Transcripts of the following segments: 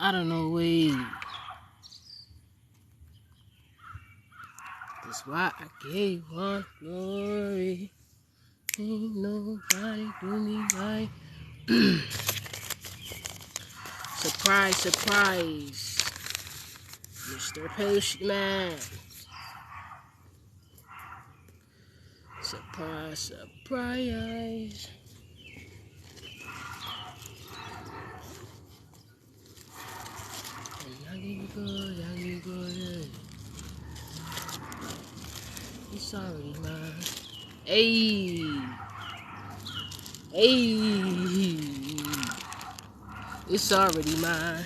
I don't know, wait. That's why I gave one glory. Ain't nobody do me right. Surprise, surprise. Mr. Postman. Surprise, surprise. It's already mine. Hey. Hey. It's already mine.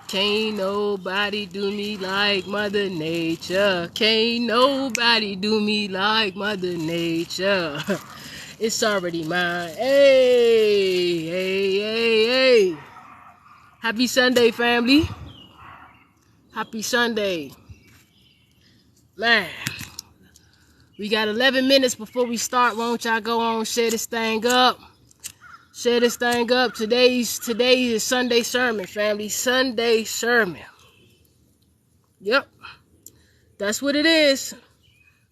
Can't nobody do me like Mother Nature. Can't nobody do me like Mother Nature. It's already mine. Hey, hey, hey, hey. Happy Sunday, family. Happy Sunday. Man, we got 11 minutes before we start. Won't y'all go on, share this thing up. Share this thing up. Today is Sunday sermon, family. Sunday sermon. Yep. That's what it is.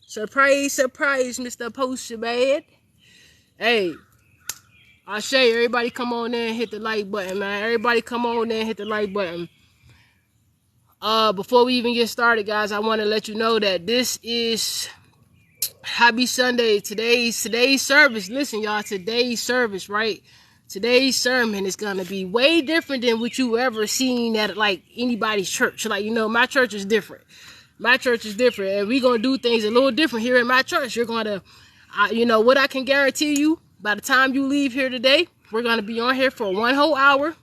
Surprise, surprise, Mr. Postman. Hey, I say everybody come on in and hit the like button, man. Everybody come on in and hit the like button. Before we even get started, guys, I want to let you know that this is Happy Sunday. Today's service. Listen, y'all, today's service, right? Today's sermon is gonna be way different than what you ever seen at like anybody's church. Like, you know, my church is different. My church is different, and we're gonna do things a little different here in my church. You're gonna, you know, what I can guarantee you, by the time you leave here today, we're gonna be on here for 1 whole hour.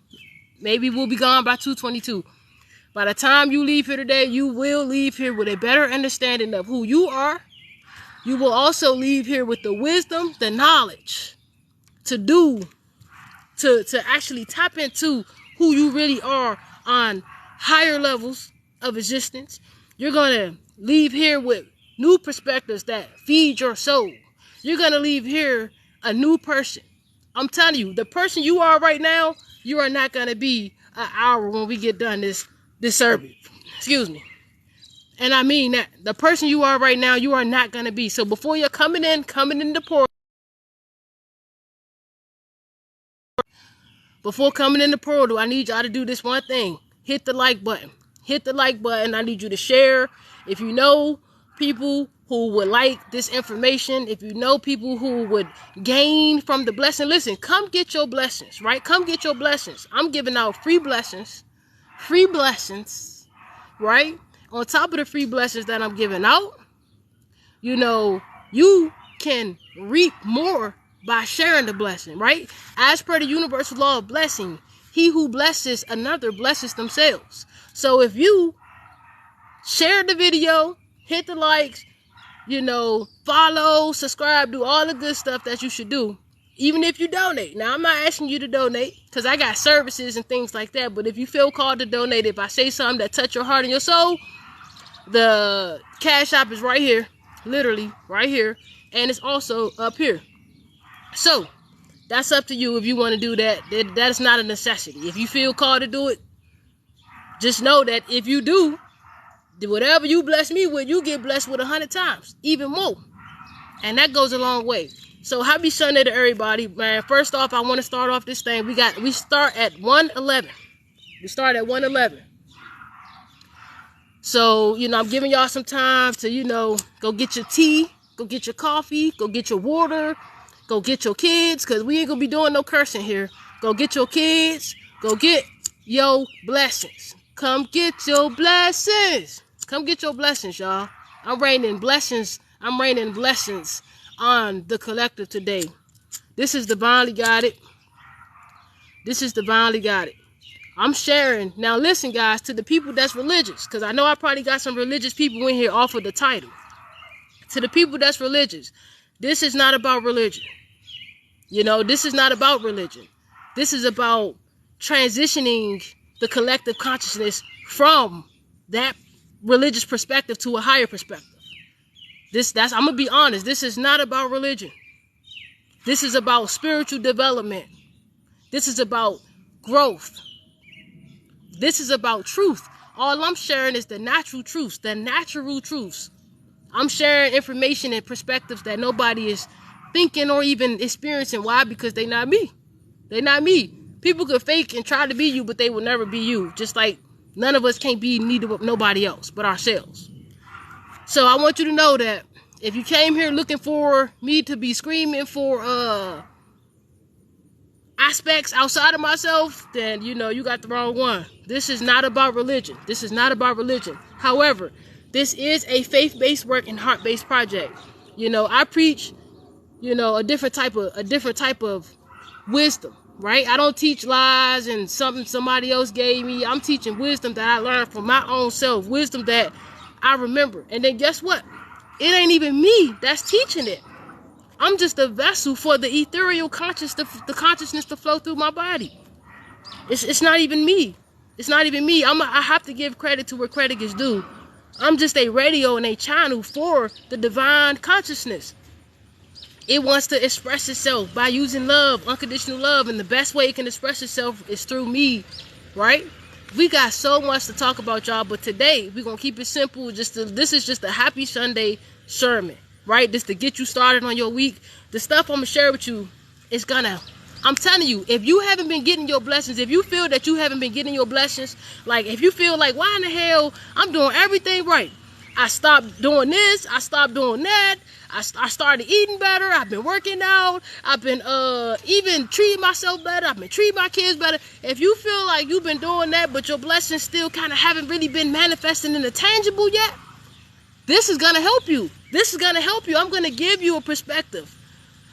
Maybe we'll be gone by 2:22. By the time you leave here today, you will leave here with a better understanding of who you are. You will also leave here with the wisdom, the knowledge to actually tap into who you really are on higher levels of existence. You're going to leave here with new perspectives that feed your soul. You're going to leave here a new person. I'm telling you, the person you are right now, you are not going to be an hour when we get done this service. Excuse me. And I mean that. The person you are right now, you are not going to be. So before you're coming in the portal, before coming in the portal, I need y'all to do this one thing. Hit the like button. Hit the like button. I need you to share. If you know people who would like this information, if you know people who would gain from the blessing, listen, come get your blessings, right? Come get your blessings. I'm giving out free blessings, right? On top of the free blessings that I'm giving out, you know, you can reap more by sharing the blessing, right? As per the universal law of blessing, he who blesses another blesses themselves. So if you share the video, hit the likes, you know, follow, subscribe, do all the good stuff that you should do, even if you donate. Now, I'm not asking you to donate because I got services and things like that, but if you feel called to donate, if I say something that touch your heart and your soul, the Cash App is right here, literally right here, and it's also up here. So that's up to you if you want to do that. That's not a necessity. If you feel called to do it, just know that if you do, whatever you bless me with, you get blessed with 100 times, even more. And that goes a long way. So happy Sunday to everybody, man. First off, I want to start off this thing. We start at 1:11. We start at 1:11. So, you know, I'm giving y'all some time to, you know, go get your tea, go get your coffee, go get your water, go get your kids, because we ain't going to be doing no cursing here. Go get your kids, go get your blessings. Come get your blessings. Come get your blessings, y'all. I'm raining blessings on the collective today. This is Divinely Guided. This is Divinely Guided. I'm sharing. Now listen, guys, to the people that's religious, because I know I probably got some religious people in here off of the title. To the people that's religious, this is not about religion. You know, this is not about religion. This is about transitioning the collective consciousness from that religious perspective to a higher perspective. I'm gonna be honest, this is not about religion. This is about spiritual development. This is about growth. This is about truth. All I'm sharing is the natural truths, the natural truths. I'm sharing information and perspectives that nobody is thinking or even experiencing. Why? Because they not me. They not me. People could fake and try to be you, but they will never be you. Just like none of us can't be nobody else but ourselves. So I want you to know that if you came here looking for me to be screaming for aspects outside of myself, then you got the wrong one. This is not about religion. This is not about religion. However, this is a faith-based work and heart-based project. I preach, a different type of wisdom, right? I don't teach lies and something somebody else gave me. I'm teaching wisdom that I learned from my own self, wisdom that I remember. And then guess what? It ain't even me that's teaching it. I'm just a vessel for the ethereal consciousness, the consciousness to flow through my body. It's not even me. It's not even me. I have to give credit to where credit is due. I'm just a radio and a channel for the divine consciousness. It wants to express itself by using love, unconditional love, and the best way it can express itself is through me, right? We got so much to talk about, y'all, but today we're gonna keep it simple. This is just a happy Sunday sermon, right? Just to get you started on your week. The stuff I'm gonna share with you is I'm telling you, if you haven't been getting your blessings, if you feel that you haven't been getting your blessings, like if you feel like, why in the hell I'm doing everything right? I stopped doing this, I stopped doing that, I started eating better, I've been working out, I've been even treating myself better, I've been treating my kids better. If you feel like you've been doing that, but your blessings still kind of haven't really been manifesting in the tangible yet, this is going to help you. This is going to help you. I'm going to give you a perspective.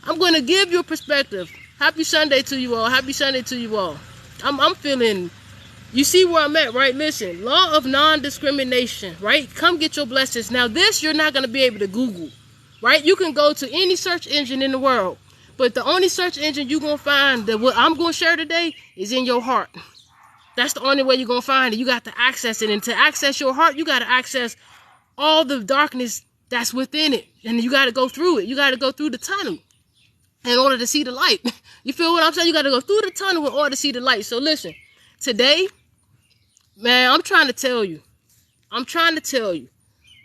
I'm going to give you a perspective. Happy Sunday to you all. Happy Sunday to you all. I'm feeling, you see where I'm at, right? Listen, law of non-discrimination, right? Come get your blessings. Now this, you're not going to be able to Google, right? You can go to any search engine in the world, but the only search engine you're going to find that what I'm going to share today is in your heart. That's the only way you're going to find it. You got to access it. And to access your heart, you got to access all the darkness that's within it. And you got to go through it. You got to go through the tunnel in order to see the light. You feel what I'm saying? You got to go through the tunnel in order to see the light. So listen, today, man, I'm trying to tell you.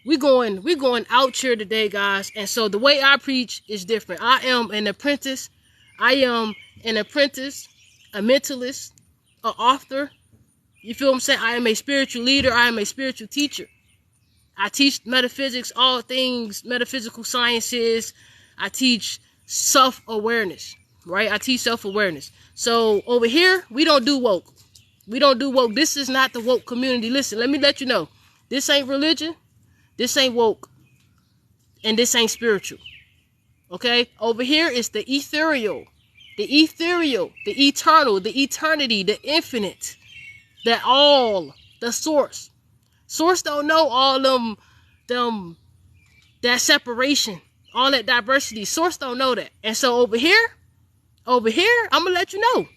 We're going out here today, guys. And so the way I preach is different. I am an apprentice. A mentalist, an author. You feel what I'm saying? I am a spiritual leader. I am a spiritual teacher. I teach metaphysics, all things metaphysical sciences. I teach self-awareness, right? I teach self-awareness. So over here, we don't do woke. This is not the woke community. Listen, let me let you know. This ain't religion. This ain't woke. And this ain't spiritual. Okay? Over here is the ethereal, the eternal, the eternity, the infinite, the all, the source. Source don't know all them that separation, all that diversity. Source don't know that. And so over here, I'm gonna let you know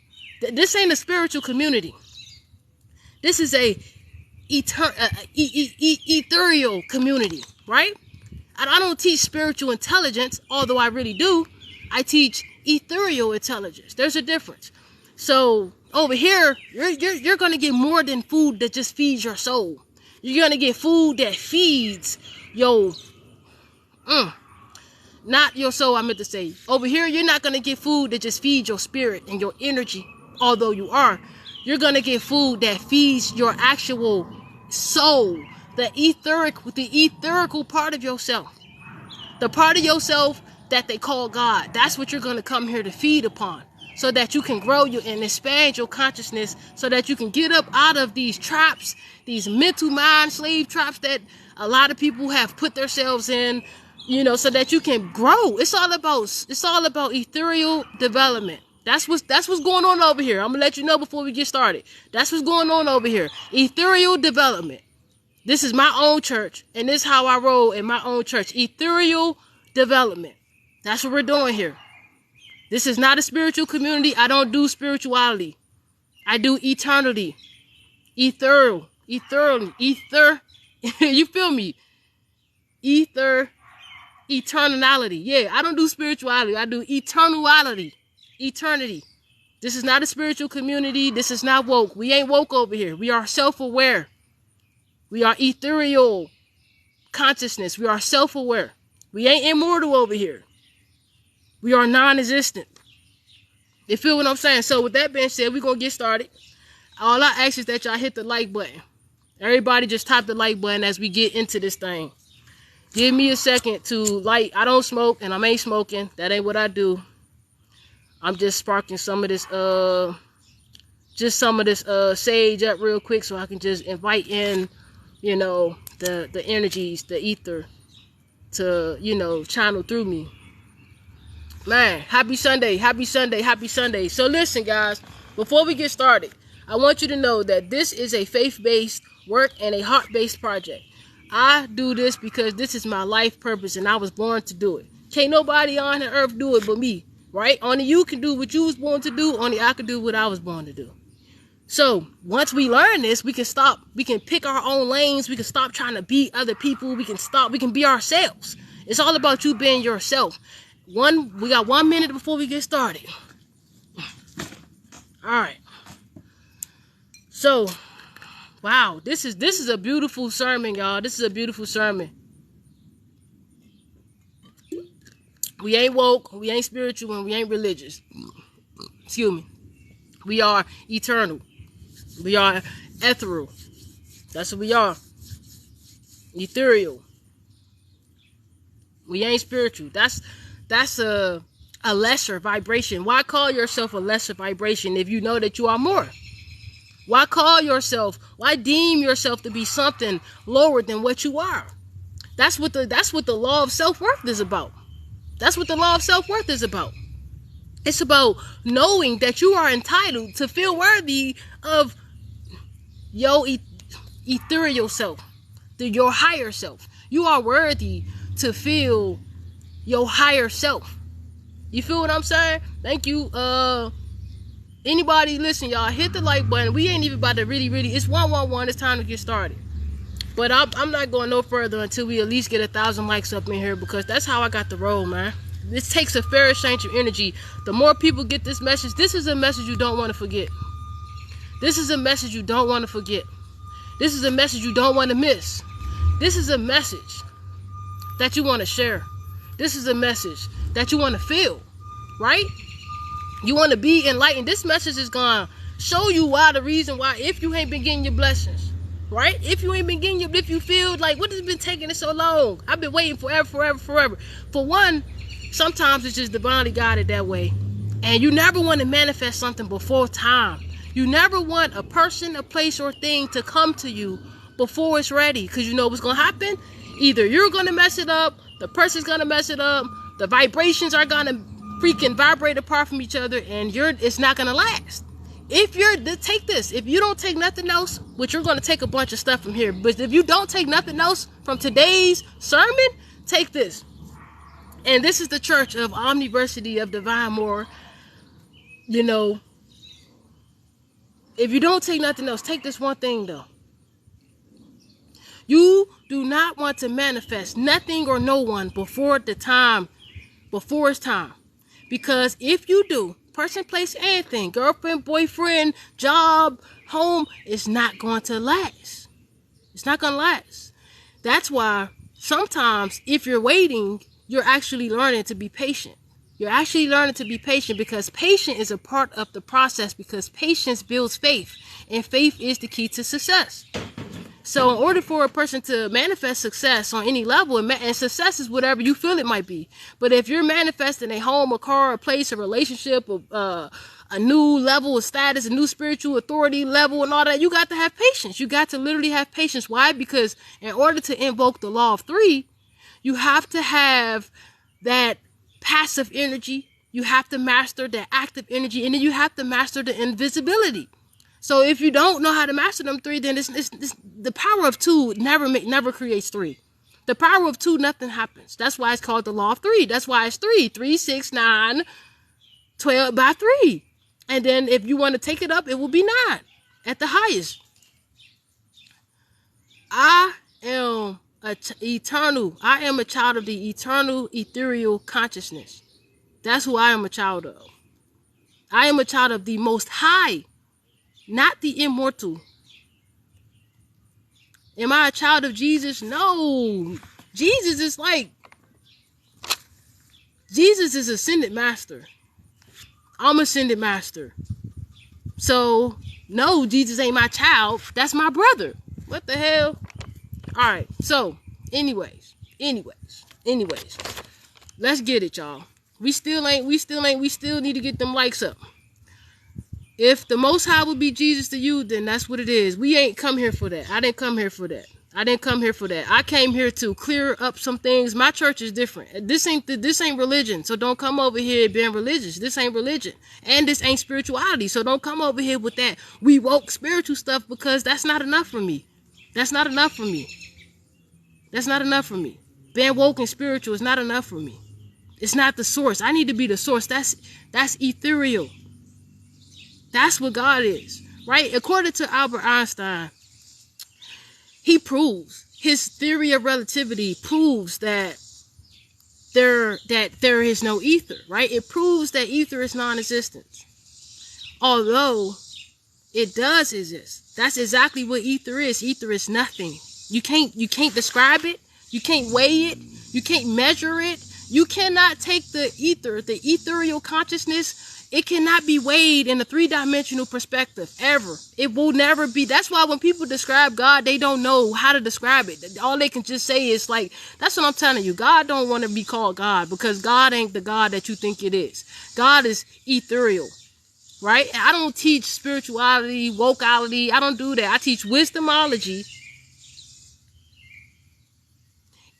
that this ain't a spiritual community. This is a ethereal community, right? I don't teach spiritual intelligence, although I really do. I teach ethereal intelligence. There's a difference. So over here, you're gonna get more than food that just feeds your soul. You're gonna get food that feeds not your soul, I meant to say. Over here, you're not gonna get food that just feeds your spirit and your energy, although you are. You're gonna get food that feeds your actual soul, the etherical part of yourself. The part of yourself that they call God. That's what you're gonna come here to feed upon, so that you can grow and expand your consciousness, so that you can get up out of these traps, these mental mind slave traps that a lot of people have put themselves in, so that you can grow. It's all about ethereal development. That's what's going on over here. I'm gonna let you know before we get started. That's what's going on over here. Ethereal development. This is my own church, and this is how I roll in my own church. Ethereal development. That's what we're doing here. This is not a spiritual community. I don't do spirituality. I do eternity. Ether. You feel me? Eternality. Yeah, I don't do spirituality. I do eternality. Eternity. This is not a spiritual community. This is not woke. We ain't woke over here. We are self-aware. We are ethereal consciousness. We are self-aware. We ain't immortal over here. We are non-existent. You feel what I'm saying? So with that being said, we're going to get started. All I ask is that y'all hit the like button. Everybody just tap the like button as we get into this thing. Give me a second to light. I don't smoke and I ain't smoking. That ain't what I do. I'm just sparking some of this sage up real quick so I can just invite in, you know, the energies, the ether to, you know, channel through me. Man, happy Sunday, happy Sunday, happy Sunday. So listen, guys, before we get started, I want you to know that this is a faith-based work and a heart-based project. I do this because this is my life purpose and I was born to do it. Can't nobody on the earth do it but me, right? Only you can do what you was born to do. Only I can do what I was born to do. So once we learn this, we can stop. We can pick our own lanes. We can stop trying to be other people. We can be ourselves. It's all about you being yourself. We got 1 minute before we get started. All right. So, wow, this is a beautiful sermon, y'all. This is a beautiful sermon. We ain't woke, we ain't spiritual, and we ain't religious. Excuse me. We are eternal. We are ethereal. That's what we are. Ethereal. We ain't spiritual. That's a lesser vibration. Why call yourself a lesser vibration if you know that you are more? Why why deem yourself to be something lower than what you are? That's what the law of self-worth is about. That's what the law of self-worth is about. It's about knowing that you are entitled to feel worthy of your ethereal self, your higher self. You are worthy to feel your higher self. You feel what I'm saying? Thank you. Anybody listen, y'all, hit the like button. We ain't even about to really, it's 111. It's time to get started. But I'm not going no further until we at least get 1,000 likes up in here, because that's how I got the roll, man. This takes a fair exchange of energy. The more people get this message, this is a message you don't want to forget. This is a message you don't want to forget. This is a message you don't want to miss. This is a message that you want to share. This is a message that you want to feel, right? You want to be enlightened. This message is going to show you why, the reason why, if you ain't been getting your blessings, right? If you ain't been getting if you feel like, what has been taking it so long? I've been waiting forever. For one, sometimes it's just divinely guided that way. And you never want to manifest something before time. You never want a person, a place, or thing to come to you before it's ready. Because you know what's going to happen? Either you're going to mess it up, the person's going to mess it up, the vibrations are going to freaking vibrate apart from each other, and it's not going to last. Take this. If you don't take nothing else, which you're going to take a bunch of stuff from here, but if you don't take nothing else from today's sermon, take this. And this is the church of OmniversiTEA of divinemoira. You know, if you don't take nothing else, take this one thing though. You do not want to manifest nothing or no one before it's time. Because if you do, person, place, anything, girlfriend, boyfriend, job, home, it's not going to last. It's not going to last. That's why sometimes if you're waiting, you're actually learning to be patient. You're actually learning to be patient, because patience is a part of the process, because patience builds faith, and faith is the key to success. So in order for a person to manifest success on any level, and success is whatever you feel it might be. But if you're manifesting a home, a car, a place, a relationship, a new level of status, a new spiritual authority level and all that, you got to have patience. You got to literally have patience. Why? Because in order to invoke the law of three, you have to have that passive energy. You have to master the active energy, and then you have to master the invisibility. So if you don't know how to master them three, then it's the power of two never creates three. The power of two, nothing happens. That's why it's called the law of three. That's why it's 3, 3, 6, 9, 12 by 3. And then if you want to take it up, it will be 9 at the highest. I am eternal. I am a child of the eternal, ethereal consciousness. That's who I am a child of. I am a child of the Most High, not the immortal. Am I a child of Jesus? No. Jesus is ascended master. I'm ascended master. So, no, Jesus ain't my child. That's my brother. What the hell? All right. So, anyways. Let's get it, y'all. We still need to get them likes up. If the Most High would be Jesus to you, then that's what it is. We ain't come here for that. I didn't come here for that. I came here to clear up some things. My church is different. This ain't religion. So don't come over here being religious. This ain't religion. And this ain't spirituality. So don't come over here with that we woke spiritual stuff, because that's not enough for me. Being woke and spiritual is not enough for me. It's not the source. I need to be the source. That's ethereal. That's what God is, right? According to Albert Einstein, he proves, his theory of relativity proves that there is no ether, right? It proves that ether is non-existent. Although it does exist. That's exactly what ether is. Ether is nothing. You can't describe it. You can't weigh it. You can't measure it. You cannot take the ether, the ethereal consciousness. It cannot be weighed in a 3-dimensional perspective, ever. It will never be. That's why when people describe God, they don't know how to describe it. All they can just say is like, that's what I'm telling you. God don't want to be called God, because God ain't the God that you think it is. God is ethereal, right? I don't teach spirituality, wokeality. I don't do that. I teach wisdomology,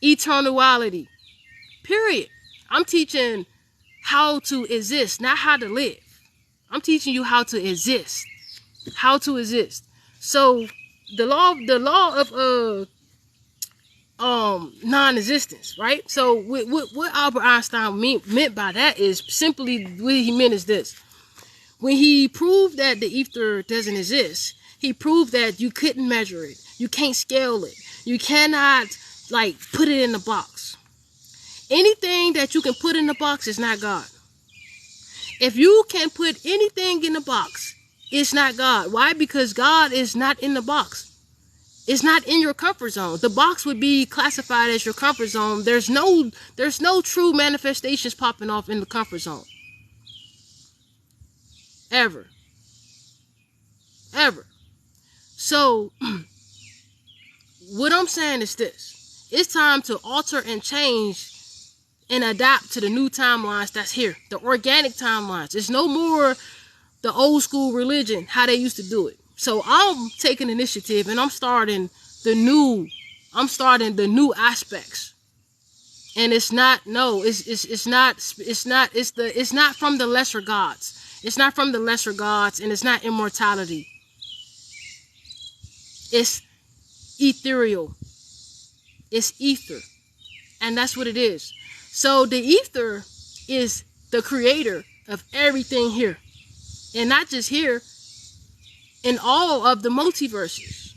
eternality, period. I'm teaching how to exist, not how to live. I'm teaching you how to exist. So the law of non-existence, right? So what Albert Einstein meant by that is simply, what he meant is this: when he proved that the ether doesn't exist, he proved that you couldn't measure it, you can't scale it, you cannot put it in a box. Anything that you can put in the box is not God. If you can put anything in the box, it's not God. Why? Because God is not in the box. It's not in your comfort zone. The box would be classified as your comfort zone. There's no true manifestations popping off in the comfort zone. Ever. So, what I'm saying is this: it's time to alter and change and adapt to the new timelines that's here, the organic timelines. It's no more the old school religion, how they used to do it. So I'm taking initiative, and I'm starting the new aspects. And it's not from the lesser gods. It's not from the lesser gods, and it's not immortality. It's ethereal. It's ether. And that's what it is. So the ether is the creator of everything here. And not just here, in all of the multiverses.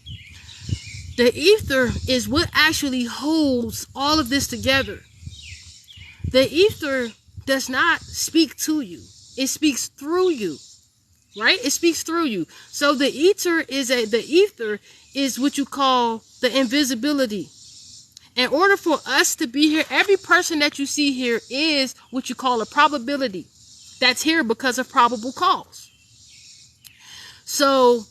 The ether is what actually holds all of this together. The ether does not speak to you. It speaks through you. Right? It speaks through you. So the ether is what you call the invisibility. In order for us to be here, every person that you see here is what you call a probability. That's here because of probable cause. So,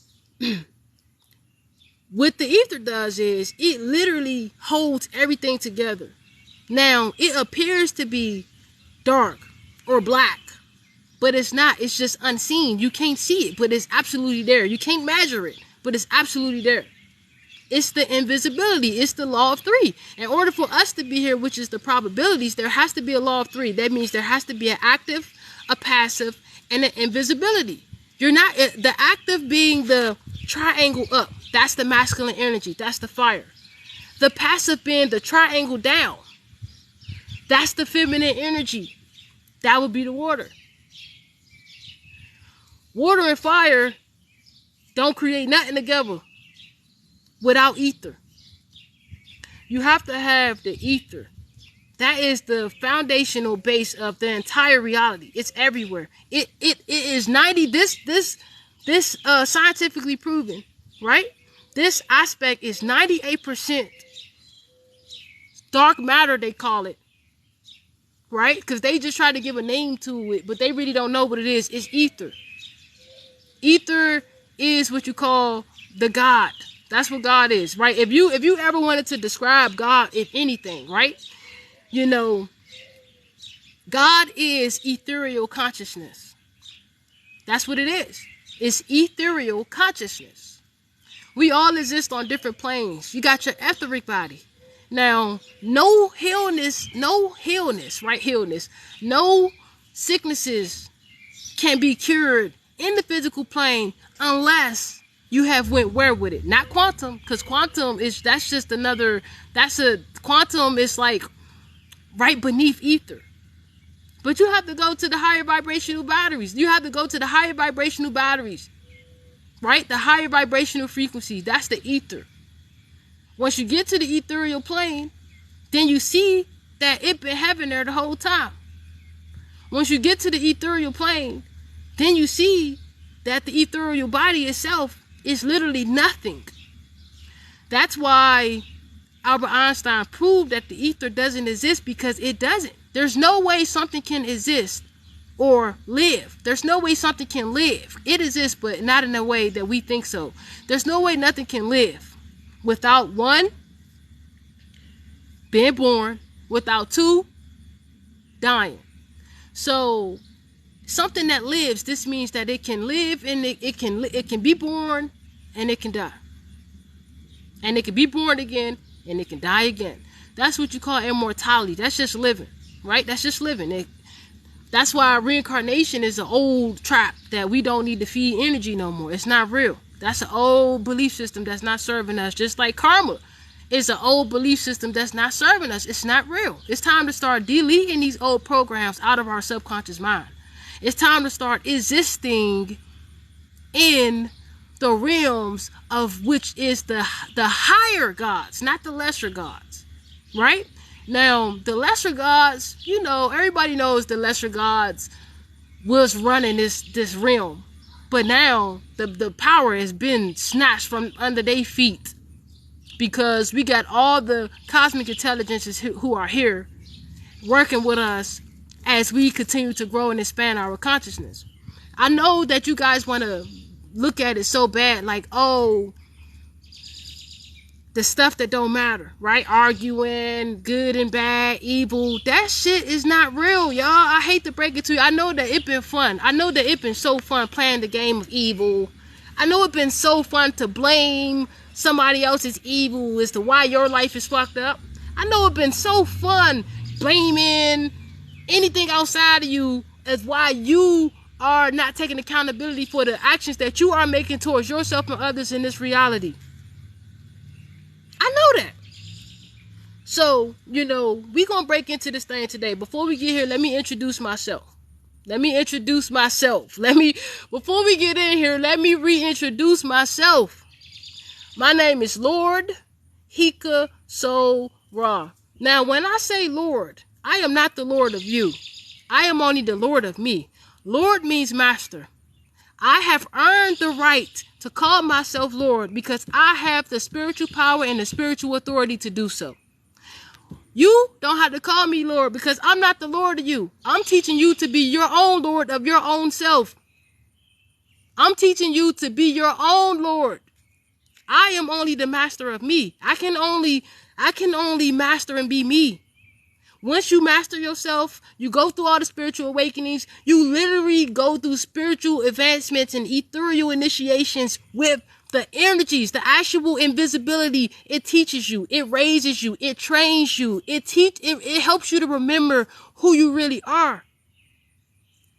what the ether does is it literally holds everything together. Now, it appears to be dark or black, but it's not. It's just unseen. You can't see it, but it's absolutely there. You can't measure it, but it's absolutely there. It's the invisibility. It's the law of 3. In order for us to be here, which is the probabilities, there has to be a law of 3. That means there has to be an active, a passive, and an invisibility. You're not, the active being the triangle up. That's the masculine energy. That's the fire. The passive being the triangle down. That's the feminine energy. That would be the water. Water and fire don't create nothing together without ether. You have to have the ether. That is the foundational base of the entire reality. It's everywhere. It is 90. This scientifically proven, right? This aspect is 98% dark matter, they call it, right? Because they just try to give a name to it, but they really don't know what it is. It's ether. Ether is what you call the God. That's what God is, right? If you ever wanted to describe God, if anything, right? You know, God is ethereal consciousness. That's what it is. It's ethereal consciousness. We all exist on different planes. You got your etheric body. Now, no illness, right? Illness. No sicknesses can be cured in the physical plane unless you have went where with it. Not quantum, because quantum is, quantum is like right beneath ether. But you have to go to the higher vibrational batteries. You have to go to the higher vibrational batteries, right? The higher vibrational frequency. That's the ether. Once you get to the ethereal plane, then you see that it been heaven there the whole time. Once you get to the ethereal plane, then you see that the ethereal body itself is literally nothing. That's why Albert Einstein proved that the ether doesn't exist, because it doesn't. There's no way something can exist or live. There's no way something can live. It exists, but not in a way that we think so. There's no way nothing can live without, one, being born, without, two, dying. So something that lives, this means that it can live, and it can be born, and it can die. And it can be born again, and it can die again. That's what you call immortality. That's just living, right? That's just living. That's why reincarnation is an old trap that we don't need to feed energy no more. It's not real. That's an old belief system that's not serving us. Just like karma is an old belief system that's not serving us. It's not real. It's time to start deleting these old programs out of our subconscious mind. It's time to start existing in the realms of which is the higher gods, not the lesser gods, right? Now, the lesser gods, you know, everybody knows the lesser gods was running this realm. But now the power has been snatched from under their feet, because we got all the cosmic intelligences who are here working with us as we continue to grow and expand our consciousness. I know that you guys want to look at it so bad, like, oh, the stuff that don't matter, right? Arguing, good and bad, evil. That shit is not real, y'all. I hate to break it to you. I know that it been fun. I know that it been so fun playing the game of evil. I know it been so fun to blame somebody else's evil as to why your life is fucked up. I know it been so fun blaming anything outside of you as why you are not taking accountability for the actions that you are making towards yourself and others in this reality. I know that. So, you know, we gonna break into this thing today. Before we get here, let me introduce myself. Before we get in here, let me reintroduce myself. My name is Lord Hika Soul Ra. Now, when I say Lord, I am not the Lord of you. I am only the Lord of me. Lord means master. I have earned the right to call myself Lord because I have the spiritual power and the spiritual authority to do so. You don't have to call me Lord because I'm not the Lord of you. I'm teaching you to be your own Lord of your own self. I'm teaching you to be your own Lord. I am only the master of me. I can only master and be me. Once you master yourself, you go through all the spiritual awakenings. You literally go through spiritual advancements and ethereal initiations with the energies, the actual invisibility. It teaches you, it raises you, it trains you, it helps you to remember who you really are.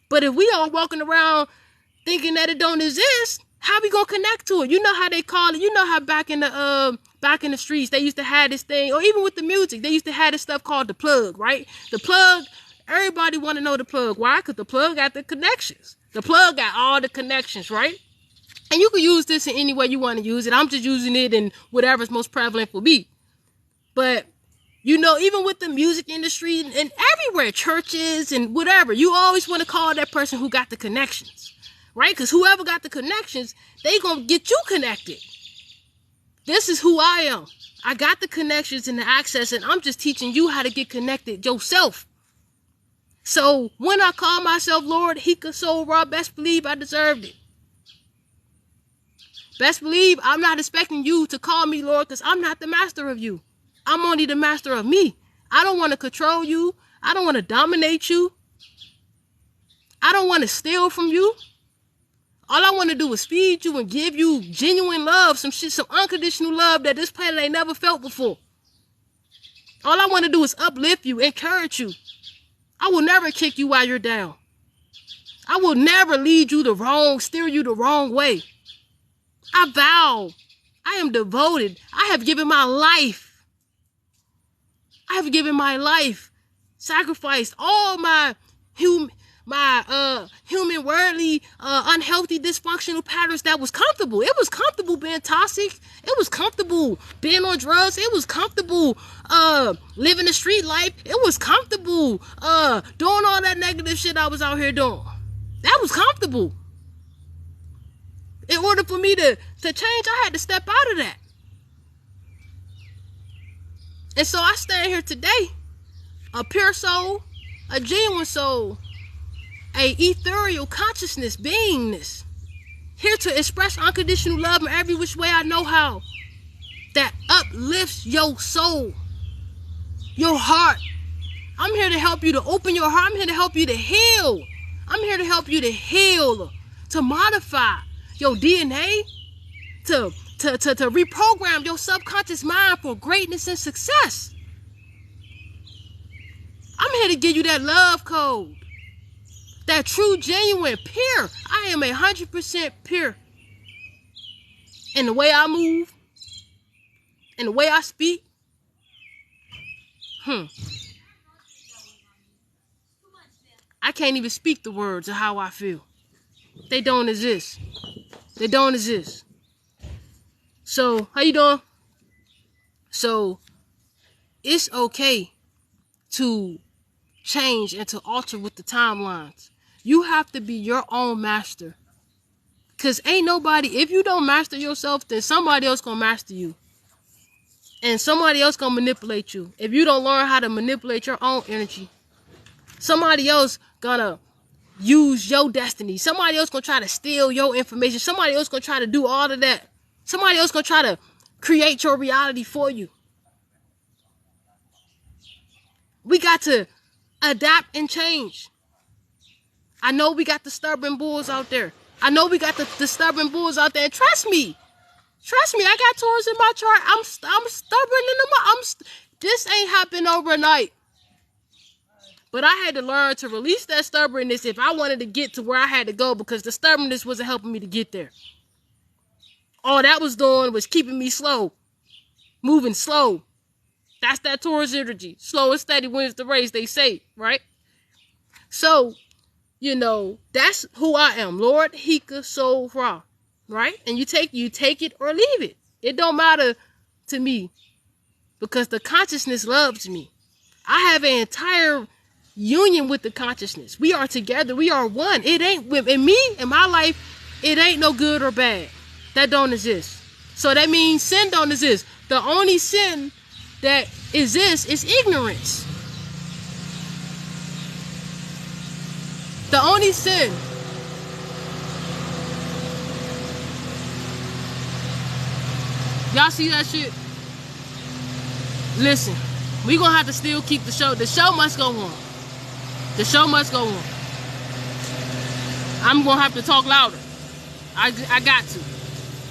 But if we all walking around thinking that it don't exist, how we gonna connect to it? You know how they call it. You know how back in the streets they used to have this thing, or even with the music, they used to have this stuff called the plug, right? The plug. Everybody want to know the plug. Why? Because the plug got the connections. The plug got all the connections, right? And you can use this in any way you want to use it. I'm just using it in whatever's most prevalent for me. But You know, even with the music industry and everywhere, churches and whatever, you always want to call that person who got the connections, right? Because whoever got the connections, they gonna get you connected. This is who I am. I got the connections and the access, and I'm just teaching you how to get connected yourself. So when I call myself Lord, Hika Soul Ra, best believe I deserved it. Best believe I'm not expecting you to call me Lord, because I'm not the master of you. I'm only the master of me. I don't want to control you. I don't want to dominate you. I don't want to steal from you. All I want to do is feed you and give you genuine love, some shit, some unconditional love that this planet ain't never felt before. All I want to do is uplift you, encourage you. I will never kick you while you're down. I will never lead you steer you the wrong way. I vow. I am devoted. I have given my life. I have given my life, sacrificed all my human, worldly, unhealthy, dysfunctional patterns that was comfortable. It was comfortable being toxic. It was comfortable being on drugs. It was comfortable living the street life. It was comfortable doing all that negative shit I was out here doing. That was comfortable. In order for me to change, I had to step out of that. And so I stand here today, a pure soul, a genuine soul, a ethereal consciousness, beingness, here to express unconditional love in every which way I know how, that uplifts your soul, your heart. I'm here to help you to open your heart. I'm here to help you to heal. I'm here to help you to heal, to modify your DNA, to reprogram your subconscious mind for greatness and success. I'm here to give you that love code. That true, genuine, pure. I am 100% pure. In the way I move. In the way I speak. I can't even speak the words of how I feel. They don't exist. They don't exist. So, how you doing? So, it's okay to change and to alter with the timelines. You have to be your own master. Because ain't nobody, if you don't master yourself, then somebody else gonna master you. And somebody else gonna manipulate you. If you don't learn how to manipulate your own energy, somebody else gonna use your destiny. Somebody else gonna try to steal your information. Somebody else gonna try to do all of that. Somebody else gonna try to create your reality for you. We got to adapt and change. I know we got the stubborn bulls out there. I know we got the stubborn bulls out there. And trust me, I got Taurus in my chart. I'm stubborn in the this ain't happened overnight. But I had to learn to release that stubbornness if I wanted to get to where I had to go, because the stubbornness wasn't helping me to get there. All that was doing was keeping me slow, moving slow. That's that Taurus energy. Slow and steady wins the race, they say, right? So, you know, that's who I am. Lord, Hika, Soul, Ra, right? And you take it or leave it. It don't matter to me, because the consciousness loves me. I have an entire union with the consciousness. We are together. We are one. It ain't, in me, in my life, it ain't no good or bad. That don't exist. So that means sin don't exist. The only sin that exists is ignorance. The only sin. Y'all see that shit? Listen, we gonna have to still keep the show. The show must go on. The show must go on. I'm gonna have to talk louder. I got to.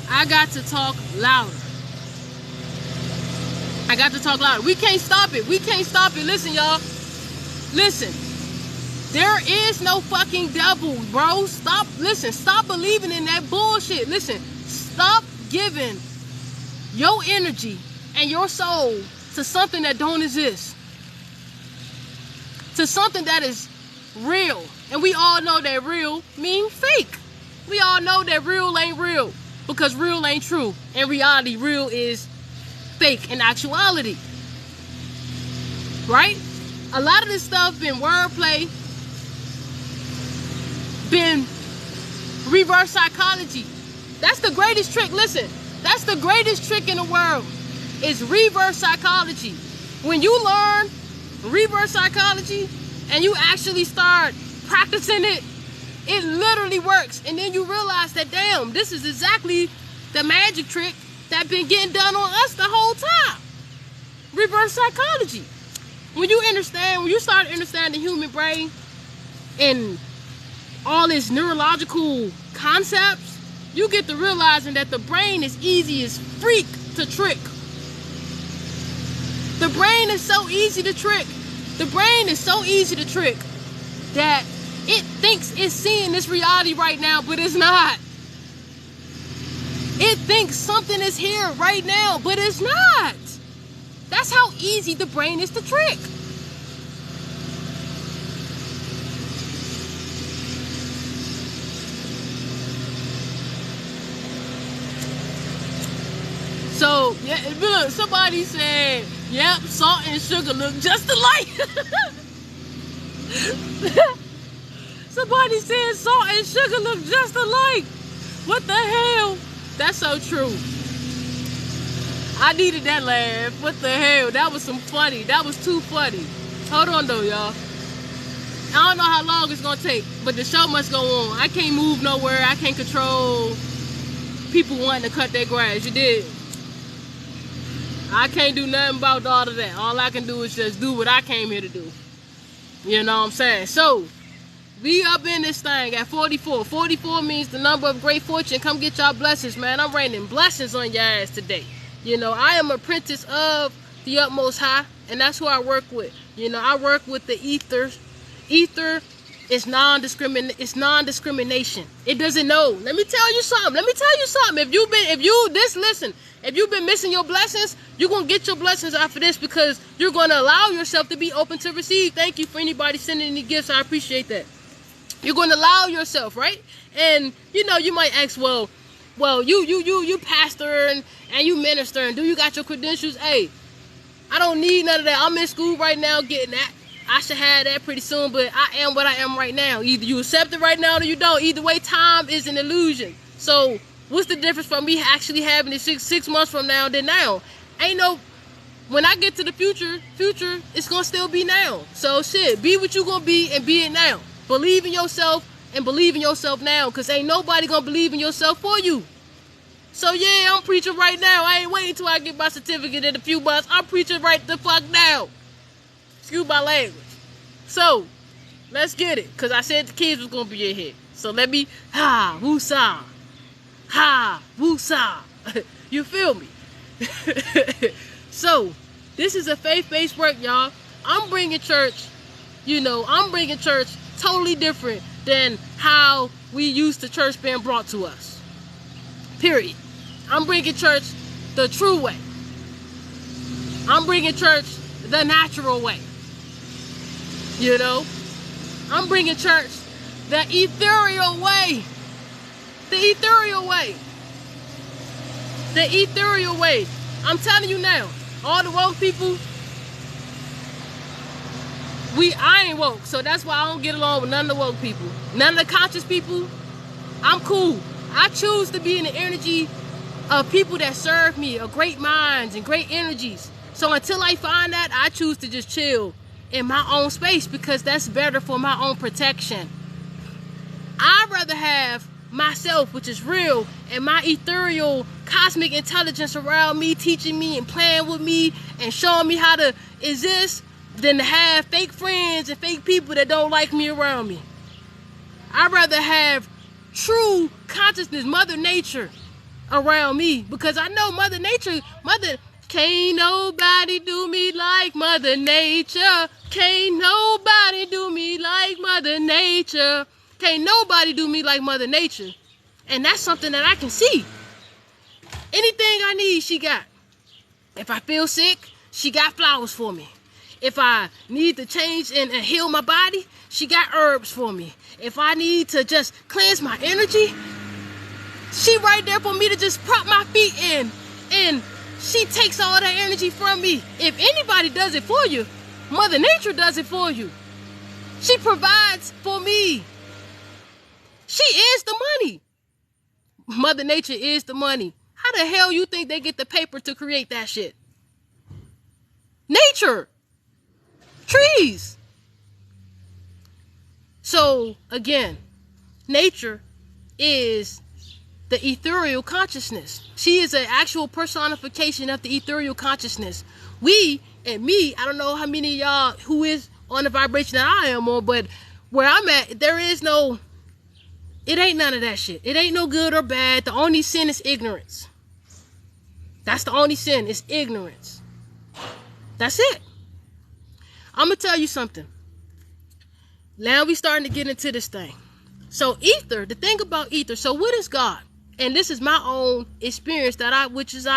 I got to talk louder. I got to talk louder. We can't stop it. We can't stop it. Listen, y'all. Listen. There is no fucking devil, bro. Stop. Listen. Stop believing in that bullshit. Listen. Stop giving your energy and your soul to something that don't exist. To something that is real. And we all know that real means fake. We all know that real ain't real. Because real ain't true. In reality, real is fake in actuality. right? A lot of this stuff been wordplay, been reverse psychology. That's the greatest trick. Listen, that's the greatest trick in the world is reverse psychology. When you learn reverse psychology and you actually start practicing it, it literally works. And then you realize that, damn, this is exactly the magic trick that been getting done on us the whole time. Reverse psychology. When you start understanding the human brain and all its neurological concepts, you get to realizing that the brain is easy as freak to trick. The brain is so easy to trick. The brain is so easy to trick that it thinks it's seeing this reality right now, but it's not. It thinks something is here right now, but it's not. That's how easy the brain is to trick. So, yeah, look, somebody said, yep, salt and sugar look just alike. Somebody said salt and sugar look just alike. What the hell? That's so true. I needed that laugh. What the hell? That was some funny. That was too funny. Hold on though, y'all. I don't know how long it's gonna take, but the show must go on. I can't move nowhere. I can't control people wanting to cut their grass. You did. I can't do nothing about all of that. All I can do is just do what I came here to do. You know what I'm saying? So, we up in this thing at 44. 44 means the number of great fortune. Come get y'all blessings, man. I'm raining blessings on your ass today. You know, I am apprentice of the utmost high, and that's who I work with. You know, I work with the ethers. Ether is non-discrimination. It doesn't know. Let me tell you something. If you've been missing your blessings, you're going to get your blessings after this because you're going to allow yourself to be open to receive. Thank you for anybody sending any gifts. I appreciate that. You're going to allow yourself, right? And, you know, you might ask, well, you pastor and you minister, and do you got your credentials? Hey, I don't need none of that. I'm in school right now getting that. I should have that pretty soon, but I am what I am right now. Either you accept it right now or you don't. Either way, time is an illusion. So what's the difference from me actually having it six months from now than now? Ain't no, when I get to the future, it's going to still be now. So shit, be what you going to be and be it now. Believe in yourself and believe in yourself now, because ain't nobody going to believe in yourself for you. So yeah, I'm preaching right now. I ain't waiting till I get my certificate in a few months. I'm preaching right the fuck now. Excuse my language. So, let's get it. Because I said the kids was going to be in here. So let me, woosah. You feel me? So, this is a faith-based work, y'all. I'm bringing church totally different than how we used to church being brought to us. Period. I'm bringing church the true way. I'm bringing church the natural way. You know? I'm bringing church the ethereal way. The ethereal way. The ethereal way. I'm telling you now, all the woke people, I ain't woke, so that's why I don't get along with none of the woke people. None of the conscious people, I'm cool. I choose to be in the energy of people that serve me, of great minds and great energies. So until I find that, I choose to just chill in my own space because that's better for my own protection. I'd rather have myself, which is real, and my ethereal cosmic intelligence around me, teaching me and playing with me and showing me how to exist, than to have fake friends and fake people that don't like me around me. I'd rather have true consciousness, Mother Nature, around me, because I know Mother Nature, can't nobody do me like Mother Nature. Can't nobody do me like Mother Nature. Can't nobody do me like Mother Nature. And that's something that I can see. Anything I need, she got. If I feel sick, she got flowers for me. If I need to change and heal my body, she got herbs for me. If I need to just cleanse my energy, she right there for me to just prop my feet in. And she takes all that energy from me. If anybody does it for you, Mother Nature does it for you. She provides for me. She is the money. Mother Nature is the money. How the hell you think they get the paper to create that shit? Nature. Trees. So, again, nature is the ethereal consciousness. She is an actual personification of the ethereal consciousness. We and me, I don't know how many of y'all who is on the vibration that I am on, but where I'm at, there is no, it ain't none of that shit. It ain't no good or bad. The only sin is ignorance. That's the only sin, is ignorance. That's it. I'm going to tell you something. Now we starting to get into this thing. So ether, the thing about ether, so what is God? And this is my own experience that I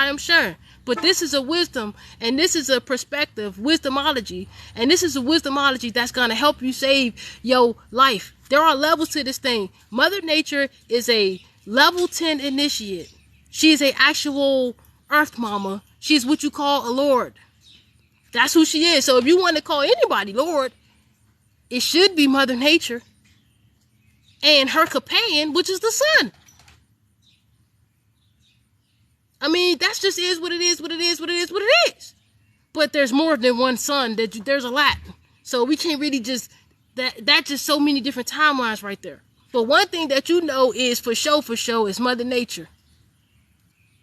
am sharing. But this is a wisdom, and this is a perspective, wisdomology. And this is a wisdomology that's going to help you save your life. There are levels to this thing. Mother Nature is a level 10 initiate. She is an actual earth mama. She's what you call a lord. That's who she is. So if you want to call anybody lord, it should be Mother Nature and her companion, which is the sun. I mean, that's just is what it is, what it is, what it is, what it is. But there's more than one sun. There's a lot. So we can't really just, that's just so many different timelines right there. But one thing that you know is for sure is Mother Nature.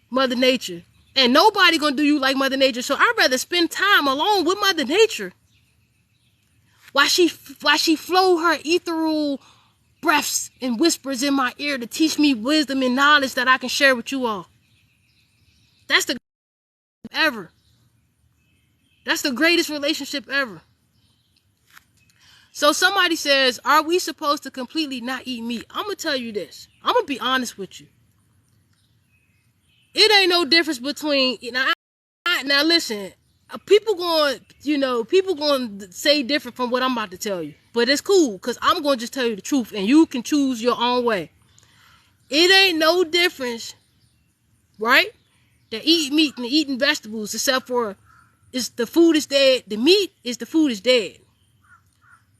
Mother Nature. And nobody gonna do you like Mother Nature. So I'd rather spend time alone with Mother Nature while she flow her ethereal breaths and whispers in my ear to teach me wisdom and knowledge that I can share with you all. That's the ever. That's the greatest relationship ever. So somebody says, are we supposed to completely not eat meat? I'm going to tell you this. I'm going to be honest with you. It ain't no difference between, now listen, people going to say different from what I'm about to tell you. But it's cool, because I'm going to just tell you the truth, and you can choose your own way. It ain't no difference, right? That eating meat and eating vegetables, except for the food is dead. The meat is the food is dead.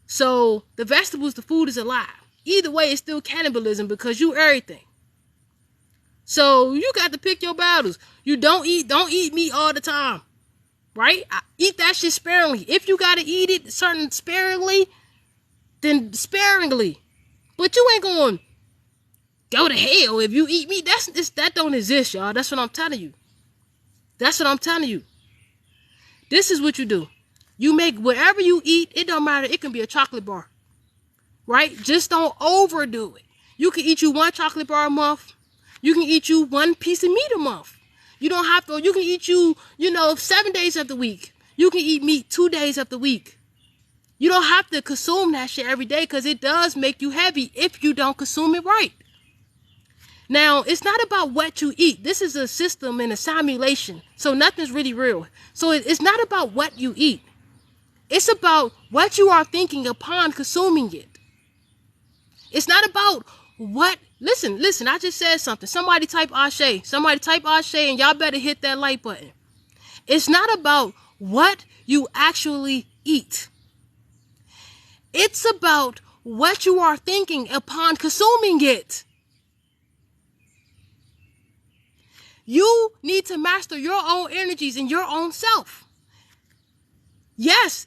So the vegetables, the food is alive. Either way, it's still cannibalism because you everything. So you got to pick your battles. You don't eat meat all the time, right? Eat that shit sparingly. If you got to eat it certain sparingly, then sparingly. But you ain't going to go to hell if you eat meat. That don't exist, y'all. That's what I'm telling you. That's what I'm telling you. This is what you do. You make whatever you eat, it don't matter. It can be a chocolate bar, right? Just don't overdo it. You can eat you one chocolate bar a month. You can eat you one piece of meat a month. You don't have to, you can eat you 7 days of the week. You can eat meat 2 days of the week. You don't have to consume that shit every day, because it does make you heavy if you don't consume it right. Now, it's not about what you eat. This is a system and a simulation. So nothing's really real. So it's not about what you eat. It's about what you are thinking upon consuming it. It's not about what... Listen, I just said something. Somebody type Ashe. Somebody type Ashe, and y'all better hit that like button. It's not about what you actually eat. It's about what you are thinking upon consuming it. You need to master your own energies and your own self. Yes,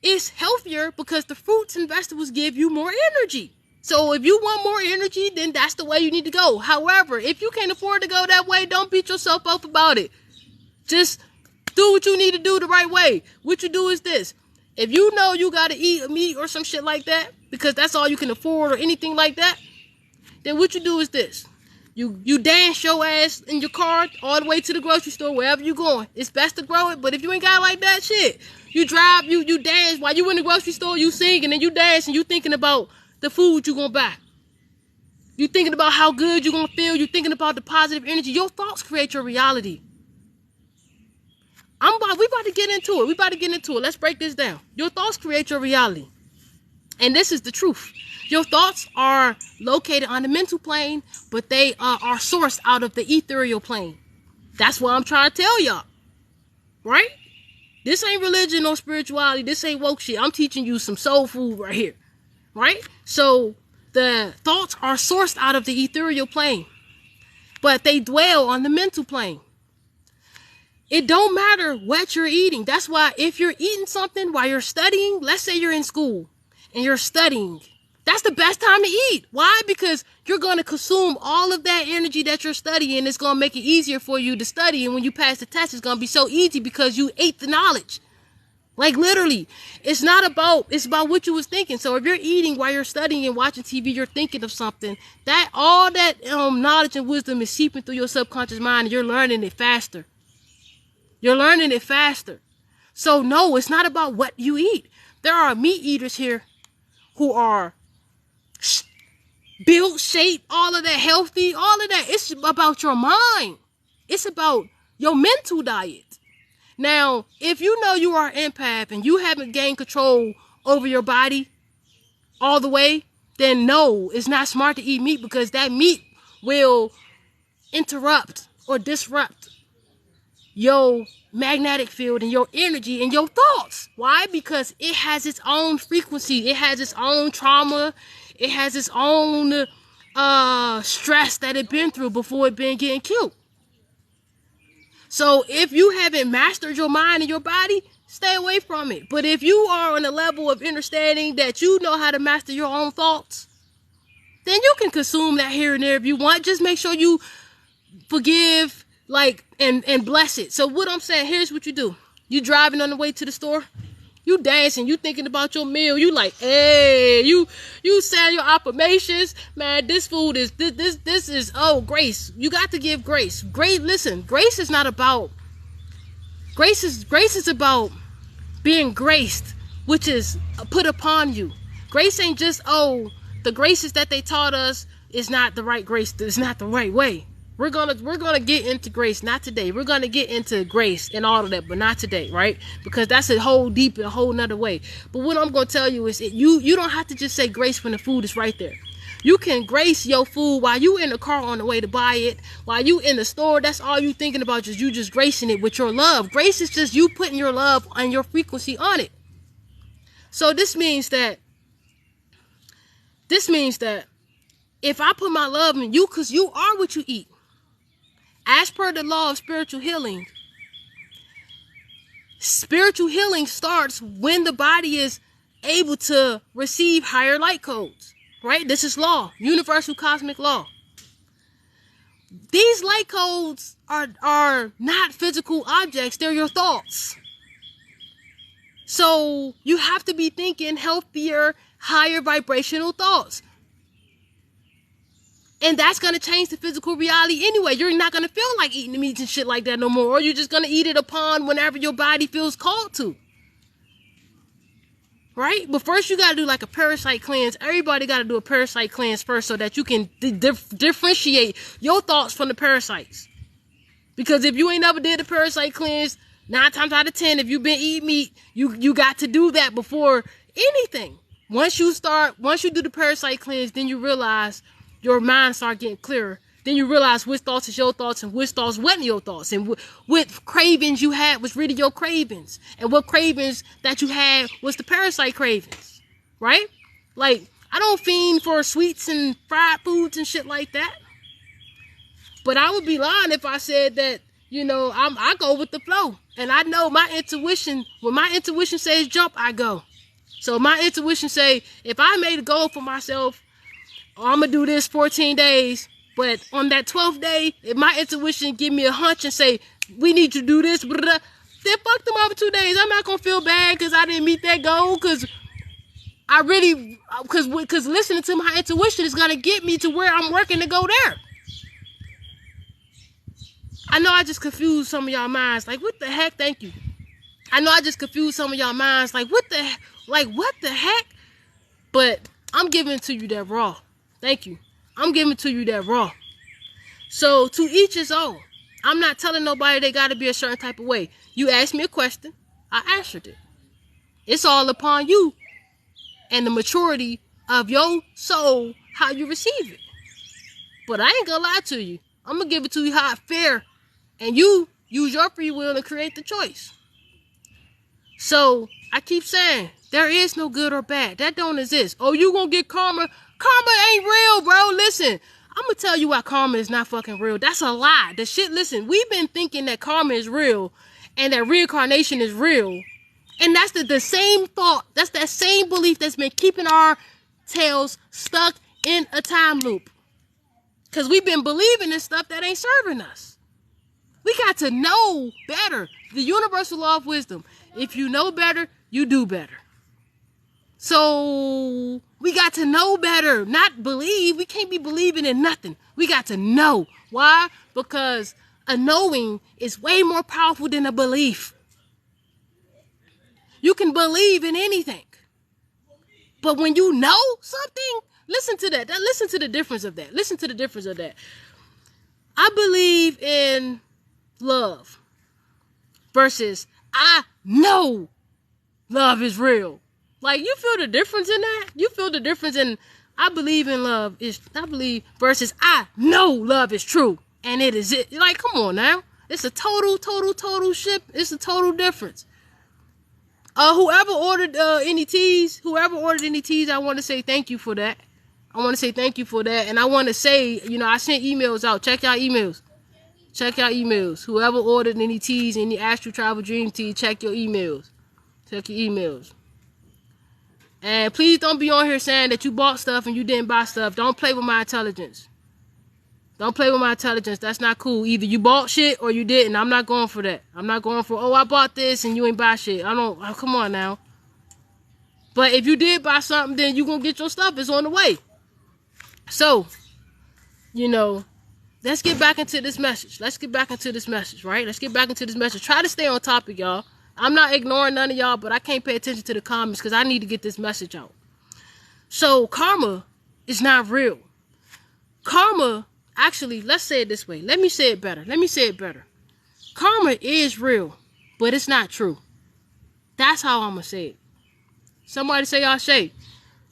it's healthier because the fruits and vegetables give you more energy. So if you want more energy, then that's the way you need to go. However, if you can't afford to go that way, don't beat yourself up about it. Just do what you need to do the right way. What you do is this. If you know you got to eat a meat or some shit like that, because that's all you can afford or anything like that, then what you do is this. You dance your ass in your car all the way to the grocery store, wherever you going. It's best to grow it, but if you ain't got like that shit, you drive, you dance while you in the grocery store, you sing, and then you dance, and you thinking about the food you gonna buy. You thinking about how good you gonna feel. You thinking about the positive energy. Your thoughts create your reality. We about to get into it. Let's break this down. Your thoughts create your reality. And this is the truth. Your thoughts are located on the mental plane, but they are sourced out of the ethereal plane. That's what I'm trying to tell y'all. Right? This ain't religion or spirituality. This ain't woke shit. I'm teaching you some soul food right here. Right? So the thoughts are sourced out of the ethereal plane, but they dwell on the mental plane. It don't matter what you're eating. That's why if you're eating something while you're studying, let's say you're in school and you're studying, that's the best time to eat. Why? Because you're going to consume all of that energy that you're studying. It's going to make it easier for you to study. And when you pass the test, it's going to be so easy because you ate the knowledge. Like literally, it's about what you was thinking. So if you're eating while you're studying and watching TV, you're thinking of something. That all that knowledge and wisdom is seeping through your subconscious mind, and you're learning it faster. You're learning it faster. So no, it's not about what you eat. There are meat eaters here who are built, shaped, all of that, healthy, all of that. It's about your mind. It's about your mental diet. Now, if you know you are an empath and you haven't gained control over your body all the way, then no, it's not smart to eat meat, because that meat will interrupt or disrupt your magnetic field and your energy and your thoughts. Why? Because it has its own frequency. It has its own trauma. It has its own stress that it been through before it been getting killed. So if you haven't mastered your mind and your body, stay away from it. But if you are on a level of understanding that you know how to master your own thoughts, then you can consume that here and there if you want. Just make sure you forgive, and bless it. So what I'm saying, here's what you do. You driving on the way to the store, you dancing, you thinking about your meal, you like, hey, you saying your affirmations, man, this food is, this is, grace. You got to give grace. Listen, grace is about being graced, which is put upon you. Grace ain't just, the graces that they taught us is not the right grace. It's not the right way. We're gonna get into grace, not today. We're gonna get into grace and all of that, but not today, right? Because that's a whole deep and a whole nother way. But what I'm gonna tell you is you don't have to just say grace when the food is right there. You can grace your food while you in the car on the way to buy it, while you in the store. That's all you thinking about, just you just gracing it with your love. Grace is just you putting your love and your frequency on it. So this means that if I put my love in you, because you are what you eat. As per the law of spiritual healing starts when the body is able to receive higher light codes, right? This is law, universal cosmic law. These light codes are not physical objects, they're your thoughts. So you have to be thinking healthier, higher vibrational thoughts. And that's going to change the physical reality anyway. You're not going to feel like eating the meats and shit like that no more. Or you're just going to eat it upon whenever your body feels called to. Right? But first you got to do like a parasite cleanse. Everybody got to do a parasite cleanse first so that you can differentiate your thoughts from the parasites. Because if you ain't never did a parasite cleanse, 9 times out of 10, if you've been eating meat, you got to do that before anything. Once you do the parasite cleanse, then you realize your mind start getting clearer. Then you realize which thoughts is your thoughts and which thoughts wasn't your thoughts. And what cravings you had was really your cravings. And what cravings that you had was the parasite cravings. Right? Like, I don't fiend for sweets and fried foods and shit like that. But I would be lying if I said that, I go with the flow. And I know my intuition, when my intuition says jump, I go. So my intuition say, if I made a goal for myself, I'm going to do this 14 days, but on that 12th day, if my intuition give me a hunch and say, we need to do this, then fuck them over 2 days. I'm not going to feel bad because I didn't meet that goal, because listening to my intuition is going to get me to where I'm working to go there. I know I just confused some of y'all minds. Like, what the heck? Thank you. I know I just confused some of y'all minds. Like, what the heck? But I'm giving it to you that raw. Thank you. I'm giving it to you that raw. So to each his own. I'm not telling nobody they got to be a certain type of way. You asked me a question, I answered it. It's all upon you and the maturity of your soul, how you receive it. But I ain't gonna lie to you. I'm gonna give it to you how fair, and you use your free will to create the choice. So I keep saying there is no good or bad. That don't exist. Oh, you gonna get karma? Karma ain't real, bro. Listen, I'm gonna tell you why karma is not fucking real. That's a lie. The shit, listen, we've been thinking that karma is real and that reincarnation is real. And that's the same thought. That's that same belief that's been keeping our tails stuck in a time loop. Because we've been believing in stuff that ain't serving us. We got to know better. The universal law of wisdom. If you know better, you do better. So we got to know better, not believe. We can't be believing in nothing. We got to know. Why? Because a knowing is way more powerful than a belief. You can believe in anything. But when you know something, listen to that. Listen to the difference of that. Listen to the difference of that. I believe in love versus I know love is real. Like, you feel the difference in that? You feel the difference in I believe in love I believe versus I know love is true. And it is it. Like, come on now. It's a total ship. It's a total difference. Whoever ordered any teas, I want to say thank you for that. And I want to say, I sent emails out. Check y'all emails. Whoever ordered any teas, any Astral Travel Dream tea, check your emails. And please don't be on here saying that you bought stuff and you didn't buy stuff. Don't play with my intelligence. That's not cool. Either you bought shit or you didn't. I'm not going for that. I'm not going for, I bought this and you ain't buy shit. Come on now. But if you did buy something, then you gonna get your stuff. It's on the way. So, let's get back into this message. Right? Let's get back into this message. Try to stay on topic, y'all. I'm not ignoring none of y'all, but I can't pay attention to the comments because I need to get this message out. So, karma is not real. Karma, actually, let's say it this way. Let me say it better. Karma is real, but it's not true. That's how I'm going to say it. Somebody say, y'all say,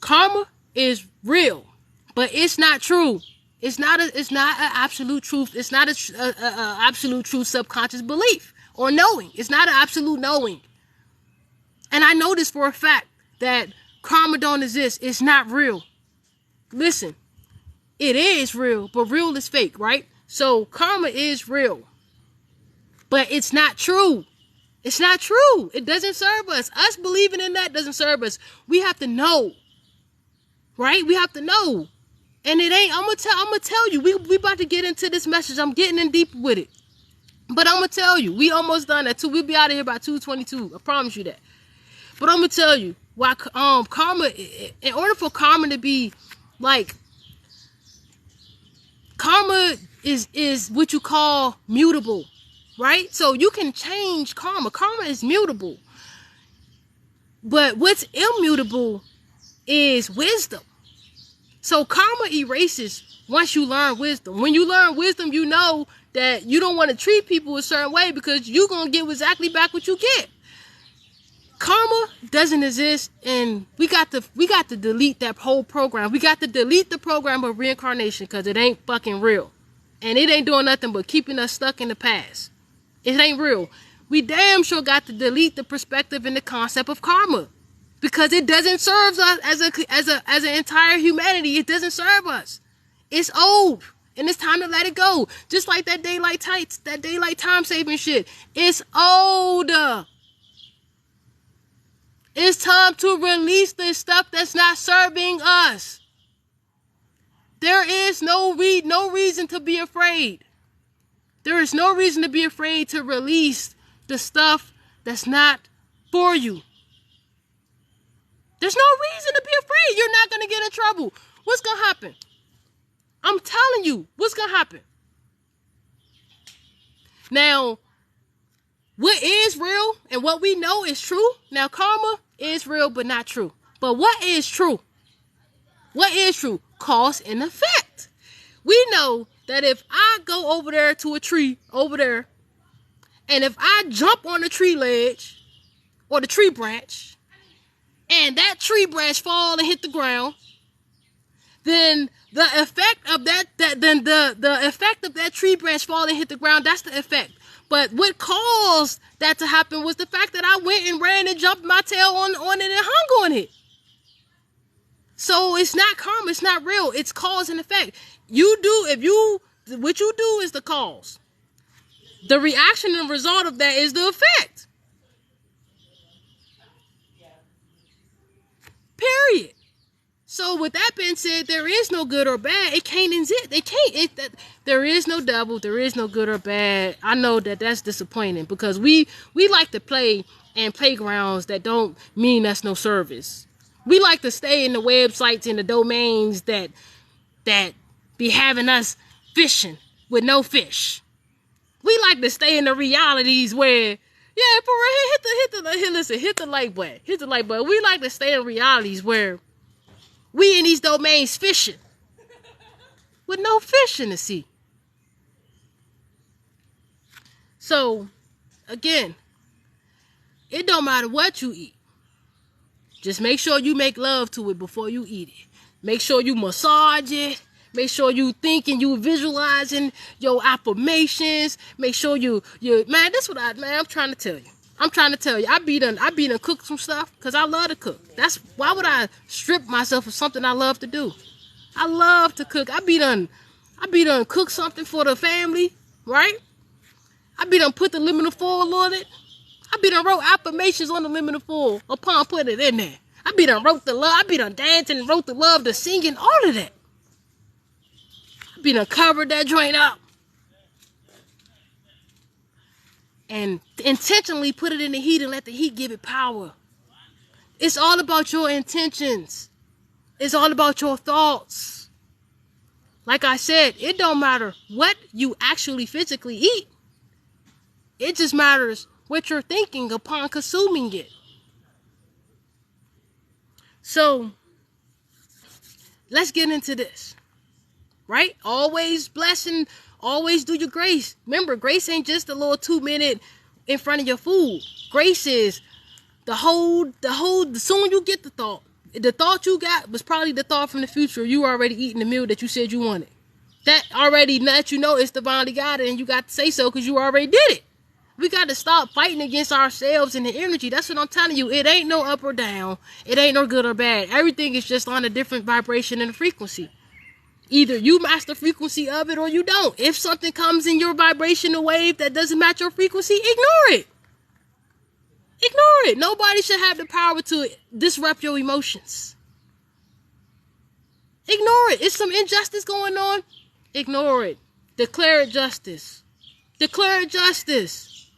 karma is real, but it's not true. It's not an absolute truth. It's not a absolute true subconscious belief or knowing. It's not an absolute knowing. And I know this for a fact that karma don't exist. It's not real. Listen, it is real, but real is fake, right? So karma is real, but it's not true. It's not true. It doesn't serve us. Us believing in that doesn't serve us. We have to know, right? We have to know. And it ain't, I'm gonna tell you, we about to get into this message. I'm getting in deep with it. But I'm gonna tell you, we almost done that too. We'll be out of here by 2:22. I promise you that. But I'm gonna tell you why karma, in order for karma to be like, karma is what you call mutable, right? So you can change karma. Karma is mutable. But what's immutable is wisdom. So karma erases once you learn wisdom. When you learn wisdom, you know that you don't want to treat people a certain way because you're going to get exactly back what you get. Karma doesn't exist, and we got to delete that whole program. We got to delete the program of reincarnation because it ain't fucking real. And it ain't doing nothing but keeping us stuck in the past. It ain't real. We damn sure got to delete the perspective and the concept of karma. Because it doesn't serve us as an entire humanity. It doesn't serve us. It's old. And it's time to let it go. Just like that daylight time saving shit. It's old. It's time to release this stuff that's not serving us. There is no reason to be afraid. There is no reason to be afraid to release the stuff that's not for you. There's no reason to be afraid. You're not going to get in trouble. What's going to happen? I'm telling you, what's going to happen? Now, what is real and what we know is true. Now, karma is real, but not true. But what is true? What is true? Cause and effect. We know that if I go over there to a tree over there, and if I jump on the tree ledge or the tree branch, and that tree branch fall and hit the ground, then the effect of that tree branch fall and hit the ground, that's the effect. But what caused that to happen was the fact that I went and ran and jumped my tail on it and hung on it. So it's not karma, it's not real, it's cause and effect. What you do is the cause. The reaction and result of that is the effect. Period. So with that being said, there is no good or bad. It can't exist. There is no devil. There is no good or bad. I know that that's disappointing because we like to play in playgrounds that don't mean us no service. We like to stay in the websites and the domains that be having us fishing with no fish. We like to stay in the realities where, yeah, for real, hit the like button. Hit the like button. We like to stay in realities where we in these domains fishing with no fish in the sea. So, again, it don't matter what you eat. Just make sure you make love to it before you eat it. Make sure you massage it. Make sure you thinking, you visualizing your affirmations. Make sure you man, this what I'm trying to tell you. I be done cook some stuff because I love to cook. Why would I strip myself of something I love to do? I love to cook. I be done cook something for the family, right? I be done put the liminal foil on it. I be done wrote affirmations on the liminal foil upon putting it in there. I be done wrote the love. I be done dancing and wrote the love, the singing, all of that. I be done covered that joint up. And intentionally put it in the heat and let the heat give it power. It's all about your intentions. It's all about your thoughts. Like I said, it don't matter what you actually physically eat. It just matters what you're thinking upon consuming it. So, let's get into this. Right? Always blessing. Always do your grace. Remember, grace ain't just a little 2-minute in front of your food. Grace is the soon you get the thought you got was probably the thought from the future. You already eating the meal that you said you wanted. That already let you know it's divinely guided and you got to say so because you already did it. We got to stop fighting against ourselves and the energy. That's what I'm telling you. It ain't no up or down. It ain't no good or bad. Everything is just on a different vibration and frequency. Either you match the frequency of it or you don't. If something comes in your vibrational wave that doesn't match your frequency, ignore it. Ignore it. Nobody should have the power to disrupt your emotions. Ignore it. It's some injustice going on. Ignore it. Declare it justice. Declare it justice.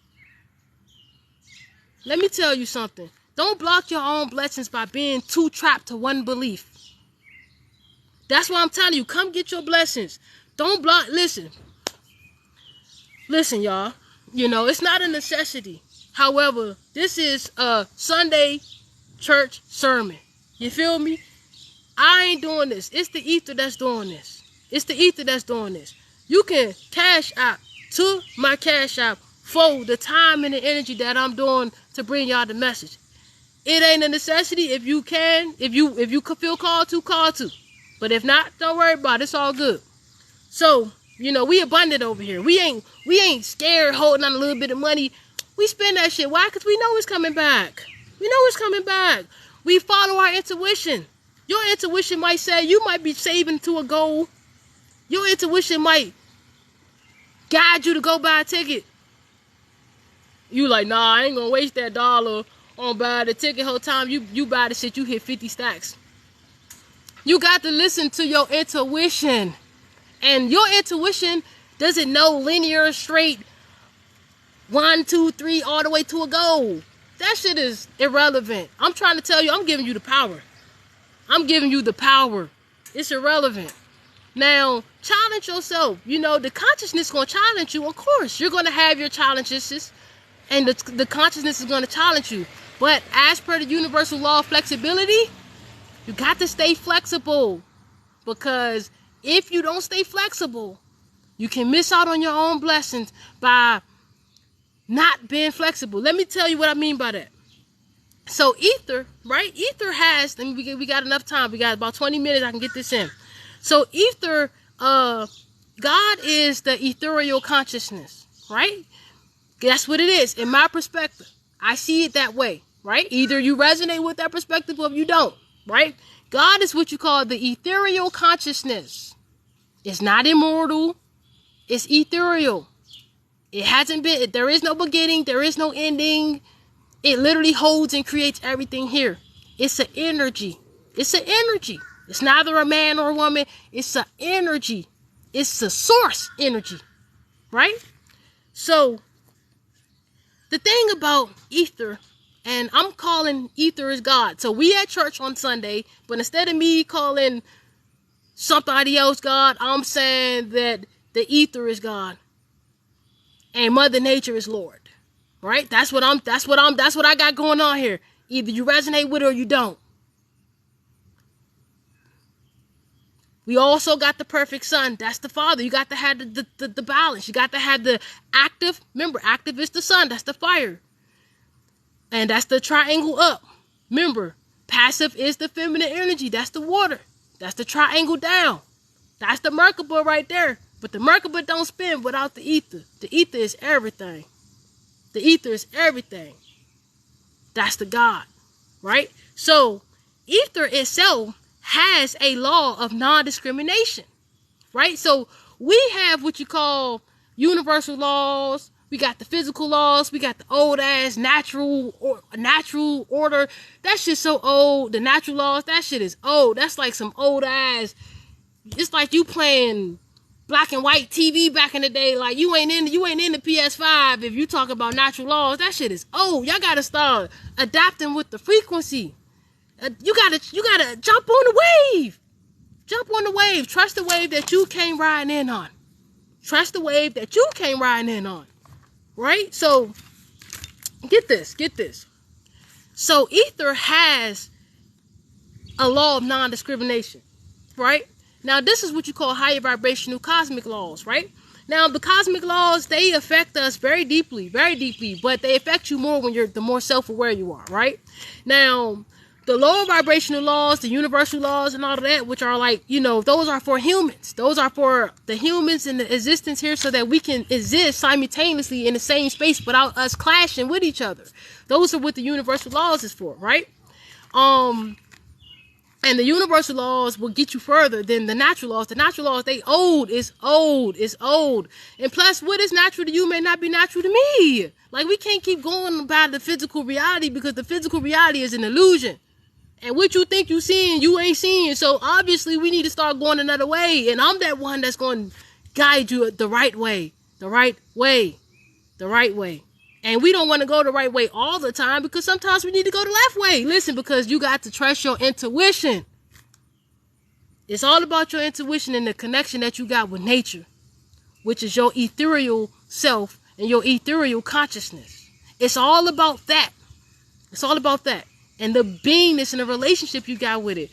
Let me tell you something. Don't block your own blessings by being too trapped to one belief. That's why I'm telling you, come get your blessings. Don't block. Listen, y'all. You know, it's not a necessity. However, this is a Sunday church sermon. You feel me? I ain't doing this. It's the ether that's doing this. It's the ether that's doing this. You can cash out to my cash out for the time and the energy that I'm doing to bring y'all the message. It ain't a necessity. If you can, if you could feel called to. But if not, don't worry about it. It's all good. So, you know, we abundant over here. We ain't scared holding on a little bit of money. We spend that shit. Why? Because we know it's coming back. We know it's coming back. We follow our intuition. Your intuition might say you might be saving to a goal. Your intuition might guide you to go buy a ticket. You like, nah, I ain't gonna waste that dollar on buying the ticket. Whole time you buy the shit, you hit 50 stacks. You got to listen to your intuition. And your intuition doesn't know linear, straight, 1, 2, 3, all the way to a goal. That shit is irrelevant. I'm trying to tell you, I'm giving you the power. I'm giving you the power. It's irrelevant. Now, challenge yourself. You know, the consciousness is going to challenge you. Of course, you're going to have your challenges. And the consciousness is going to challenge you. But as per the universal law of flexibility, you got to stay flexible, because if you don't stay flexible, you can miss out on your own blessings by not being flexible. Let me tell you what I mean by that. So ether, right? Ether has, and we got enough time. We got about 20 minutes. I can get this in. So ether, God is the ethereal consciousness, right? That's what it is. In my perspective, I see it that way, right? Either you resonate with that perspective or you don't, right? God is what you call the ethereal consciousness. It's not immortal. It's ethereal. It hasn't been, there is no beginning. There is no ending. It literally holds and creates everything here. It's an energy. It's an energy. It's neither a man or a woman. It's an energy. It's a source energy, right? So the thing about ether, and I'm calling ether as God. So we at church on Sunday, but instead of me calling somebody else God, I'm saying that the ether is God and Mother Nature is Lord, right? That's what I got going on here. Either you resonate with it or you don't. We also got the perfect sun. That's the Father. You got to have the balance. You got to have the active. Remember, active is the sun. That's the fire. And that's the triangle up. Remember, passive is the feminine energy. That's the water. That's the triangle down. That's the Merkaba right there. But the Merkaba don't spin without the ether. The ether is everything. The ether is everything. That's the God, right? So, ether itself has a law of non-discrimination, right? So we have what you call universal laws. We got the physical laws. We got the old ass natural order. That shit's so old. The natural laws, that shit is old. That's like some old ass. It's like you playing black and white TV back in the day. Like you ain't in the PS5 if you talk about natural laws. That shit is old. Y'all gotta start adapting with the frequency. You gotta jump on the wave. Jump on the wave. Trust the wave that you came riding in on. Trust the wave that you came riding in on. Right? So, get this. So, ether has a law of non-discrimination. Right? Now, this is what you call higher vibrational cosmic laws. Right? Now, the cosmic laws, they affect us very deeply, but they affect you more when the more self-aware you are. Right? Now, the lower vibrational laws, the universal laws and all of that, which are like, those are for humans. Those are for the humans in the existence here so that we can exist simultaneously in the same space without us clashing with each other. Those are what the universal laws is for, right? And the universal laws will get you further than the natural laws. The natural laws, they old. It's old. And plus, what is natural to you may not be natural to me. Like, we can't keep going by the physical reality because the physical reality is an illusion. And what you think you seeing, you ain't seeing. So obviously we need to start going another way. And I'm that one that's going to guide you the right way. And we don't want to go the right way all the time because sometimes we need to go the left way. Listen, because you got to trust your intuition. It's all about your intuition and the connection that you got with nature, which is your ethereal self and your ethereal consciousness. It's all about that. And the beingness and the relationship you got with it.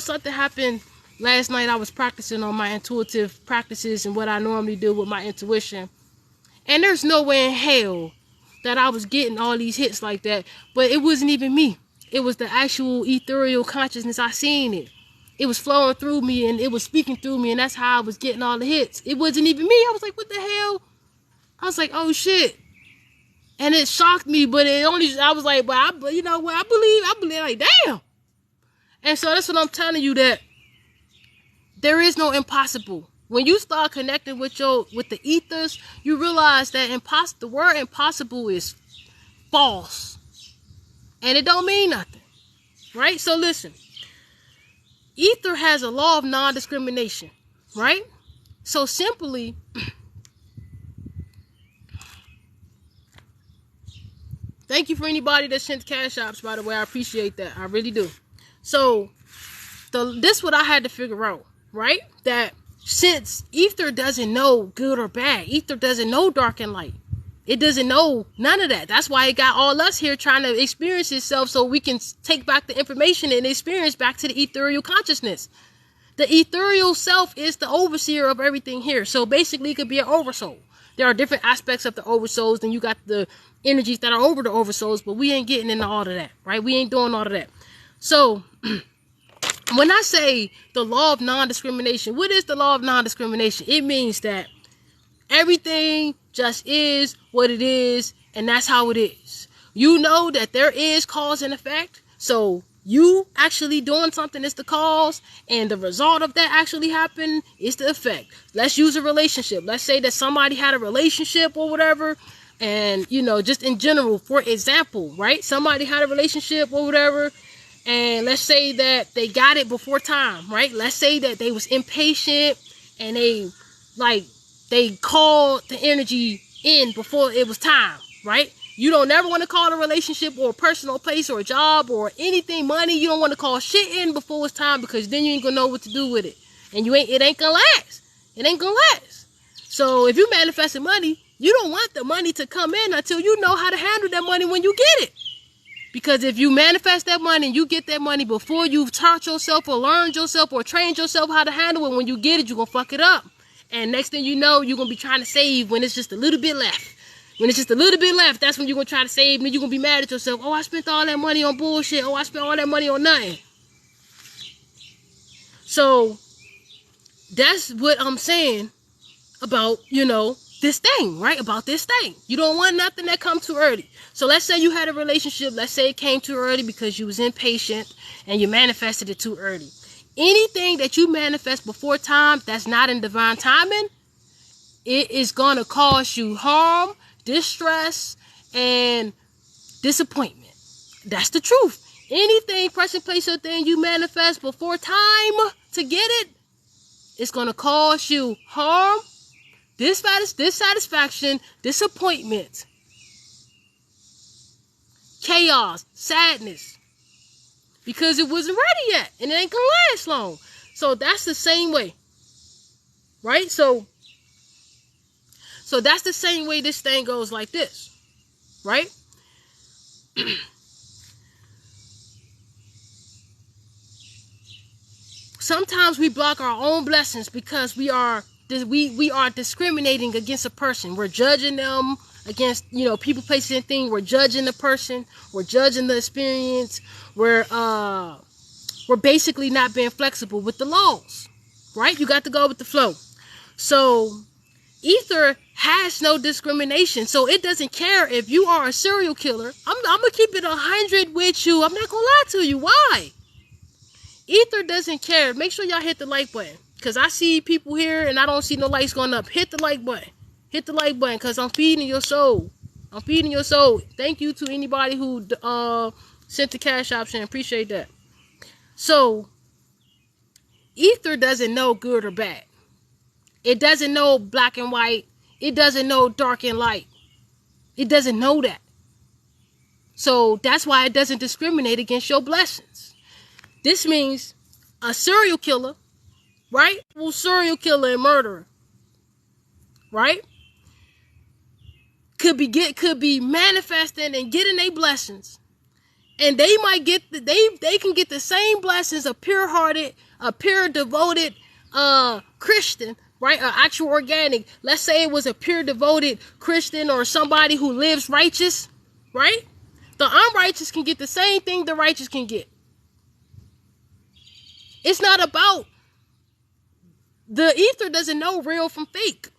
Something happened last night. I was practicing on my intuitive practices and what I normally do with my intuition. And there's no way in hell that I was getting all these hits like that. But it wasn't even me. It was the actual ethereal consciousness. I seen it. It was flowing through me and it was speaking through me. And that's how I was getting all the hits. It wasn't even me. I was like, what the hell? I was like, oh shit. And it shocked me, but I was like, but you know what? I believe, like, damn. And so that's what I'm telling you, that there is no impossible. When you start connecting with the ethers, you realize that the word impossible is false. And it don't mean nothing. Right? So listen, ether has a law of non-discrimination. Right? So simply, thank you for anybody that sent cash apps, by the way. I appreciate that. I really do. So, this what I had to figure out, right? That since ether doesn't know good or bad, ether doesn't know dark and light. It doesn't know none of that. That's why it got all us here trying to experience itself so we can take back the information and experience back to the ethereal consciousness. The ethereal self is the overseer of everything here. So, basically, it could be an oversoul. There are different aspects of the oversouls. Then you got the energies that are over the oversouls, but we ain't getting into all of that, right? We ain't doing all of that. So, when I say the law of non-discrimination, what is the law of non-discrimination? It means that everything just is what it is, and that's how it is. You know that there is cause and effect, so you actually doing something is the cause, and the result of that actually happening is the effect. Let's use a relationship. Let's say that somebody had a relationship or whatever, and, you know, just in general, for example, right? Somebody had a relationship or whatever, and let's say that they got it before time, right? Let's say that they was impatient, and they called the energy in before it was time, right? You don't never want to call a relationship or a personal place or a job or anything, money. You don't want to call shit in before it's time, because then you ain't gonna know what to do with it. And it ain't gonna last. It ain't gonna last. So if you manifesting money, you don't want the money to come in until you know how to handle that money when you get it. Because if you manifest that money and you get that money before you've taught yourself or learned yourself or trained yourself how to handle it, when you get it, you're gonna fuck it up. And next thing you know, you're gonna be trying to save when it's just a little bit left. When it's just a little bit left, that's when you're going to try to save, and then you're going to be mad at yourself. Oh, I spent all that money on bullshit. Oh, I spent all that money on nothing. So, that's what I'm saying about, you know, this thing, right? About this thing. You don't want nothing that comes too early. So, let's say you had a relationship. Let's say it came too early because you was impatient and you manifested it too early. Anything that you manifest before time that's not in divine timing, it is going to cause you harm, distress, and disappointment. That's the truth. Anything, person, place, or thing you manifest before time to get it, it's going to cause you harm, dissatisfaction, disappointment, chaos, sadness, because it wasn't ready yet, and it ain't going to last long. So that's the same way, right? So that's the same way this thing goes, like this, right? Sometimes we block our own blessings because we are discriminating against a person. We're judging them against, you know, people, places, and things. We're judging the person. We're judging the experience. We're basically not being flexible with the laws, right? You got to go with the flow. So ether has no discrimination, so it doesn't care if you are a serial killer. I'm gonna keep it 100 with you. I'm not gonna lie to you. Why? Ether doesn't care. Make sure y'all hit the like button, because I see people here and I don't see no lights going up. Hit the like button. Hit the like button, because I'm feeding your soul. I'm feeding your soul. Thank you to anybody who sent the cash option. Appreciate that. So ether doesn't know good or bad. It doesn't know black and white. It doesn't know dark and light. It doesn't know that. So that's why it doesn't discriminate against your blessings. This means a serial killer, right? Well, serial killer and murderer, right? Could be manifesting and getting their blessings, and they might get they can get the same blessings a pure-hearted, a pure devoted Christian, right? An actual organic. Let's say it was a pure devoted Christian or somebody who lives righteous, right? The unrighteous can get the same thing the righteous can get. It's not about, the ether doesn't know real from fake.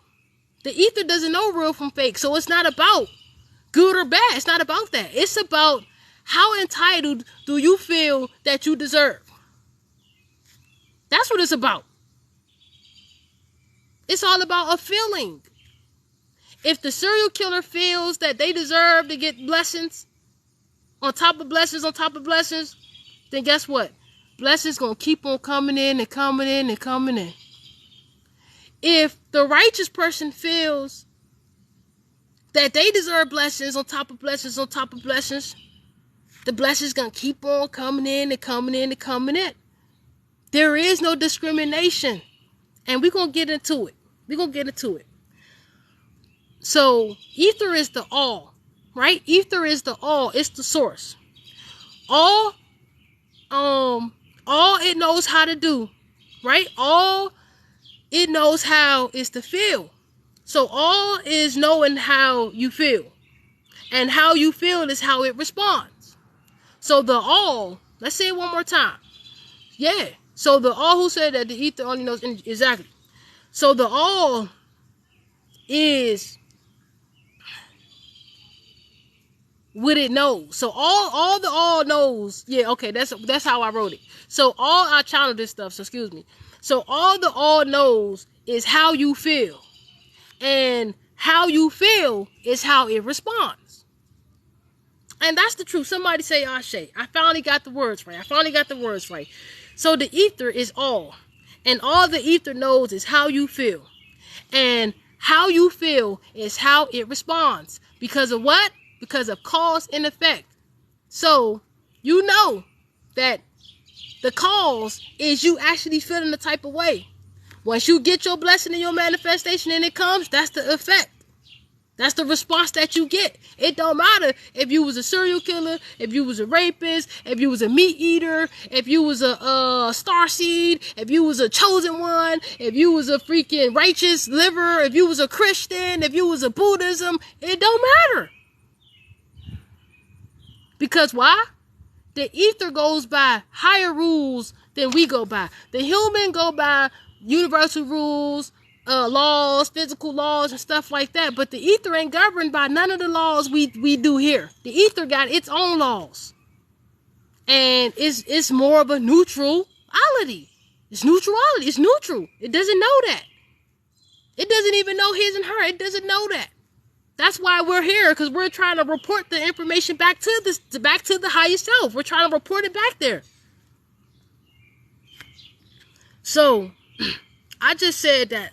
The ether doesn't know real from fake. So it's not about good or bad. It's not about that. It's about how entitled do you feel that you deserve. That's what it's about. It's all about a feeling. If the serial killer feels that they deserve to get blessings on top of blessings on top of blessings, then guess what? Blessings gonna keep on coming in and coming in and coming in. If the righteous person feels that they deserve blessings on top of blessings on top of blessings, the blessings gonna keep on coming in and coming in and coming in. There is no discrimination, and we're gonna get into it. We're gonna get into it. So ether is the all, right? Ether is the all. It's the source. All it knows how to do, right? All it knows how is to feel. So all is knowing how you feel. And how you feel is how it responds. So the all, let's say it one more time. Yeah. So the all, who said that the ether only knows, exactly. So the all is what it knows. So all the all knows. Yeah, okay, that's how I wrote it. So I channeled this stuff. So excuse me. So all the all knows is how you feel, and how you feel is how it responds. And that's the truth. Somebody say Ashe. I finally got the words right. So the ether is all. And all the ether knows is how you feel. And how you feel is how it responds. Because of what? Because of cause and effect. So you know that the cause is you actually feeling the type of way. Once you get your blessing and your manifestation and it comes, that's the effect. That's the response that you get. It don't matter if you was a serial killer, if you was a rapist, if you was a meat eater, if you was a starseed, if you was a chosen one, if you was a freaking righteous liver, if you was a Christian, if you was a Buddhism. It don't matter. Because why? The ether goes by higher rules than we go by. The human go by universal rules, laws, physical laws, and stuff like that. But the ether ain't governed by none of the laws we do here. The ether got its own laws. And it's more of a neutrality. It's neutrality. It's neutral. It doesn't know that. It doesn't even know his and her. It doesn't know that. That's why we're here, because we're trying to report the information back to the higher self. We're trying to report it back there. So I just said that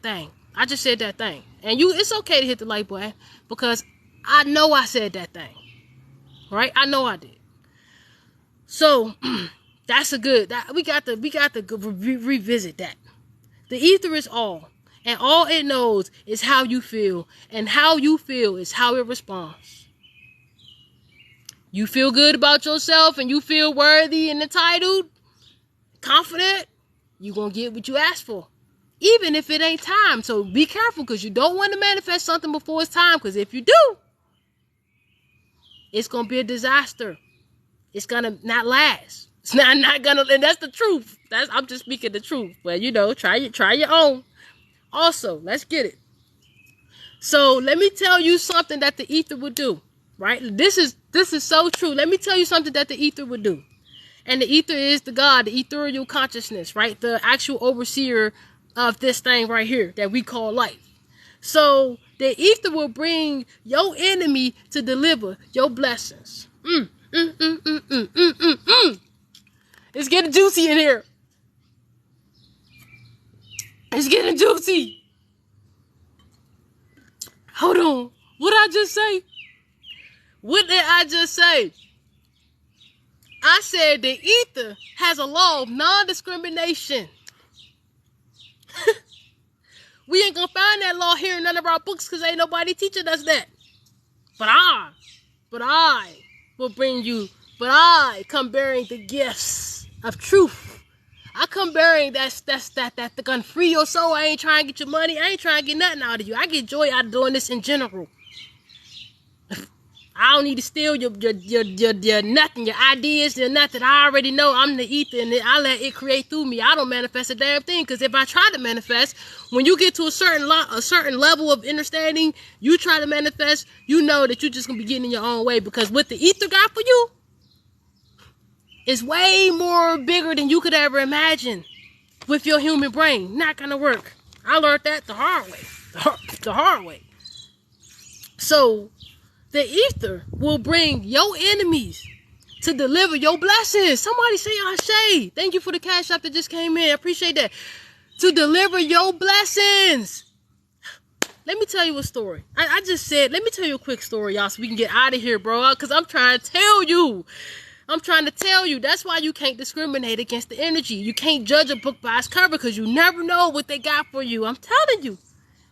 thing. And it's okay to hit the like button, because I know I said that thing. Right? I know I did. So that's we got to revisit that. The ether is all. And all it knows is how you feel. And how you feel is how it responds. You feel good about yourself and you feel worthy and entitled, confident, you're going to get what you asked for. Even if it ain't time. So be careful, because you don't want to manifest something before it's time. Because if you do, it's going to be a disaster. It's going to not last. It's not going to, and that's the truth. I'm just speaking the truth. Well, try your own. Also, let's get it. So let me tell you something that the ether would do, right? This is so true. Let me tell you something that the ether would do. And the ether is the God, the ethereal consciousness, right? The actual overseer of this thing right here that we call life. So the ether will bring your enemy to deliver your blessings. It's getting juicy in here. It's getting juicy. Hold on. What did I just say? I said the ether has a law of non-discrimination. We ain't gonna find that law here in none of our books, because ain't nobody teaching us that. But I come bearing the gifts of truth. I come bearing that gonna free your soul. I ain't trying to get your money. I ain't trying to get nothing out of you. I get joy out of doing this in general. I don't need to steal your nothing, your ideas, your nothing. I already know I'm the ether, and I let it create through me. I don't manifest a damn thing, because if I try to manifest, when you get to a certain level of understanding, you try to manifest, you know that you're just gonna be getting in your own way, because what the ether got for you is way more bigger than you could ever imagine with your human brain. Not gonna work. I learned that the hard way. The hard way. So the ether will bring your enemies to deliver your blessings. Somebody say Ashe. Thank you for the cash app that just came in. I appreciate that. To deliver your blessings. Let me tell you a story. I just said, let me tell you a quick story, y'all, so we can get out of here, bro. Because I'm trying to tell you. That's why you can't discriminate against the energy. You can't judge a book by its cover, because you never know what they got for you. I'm telling you.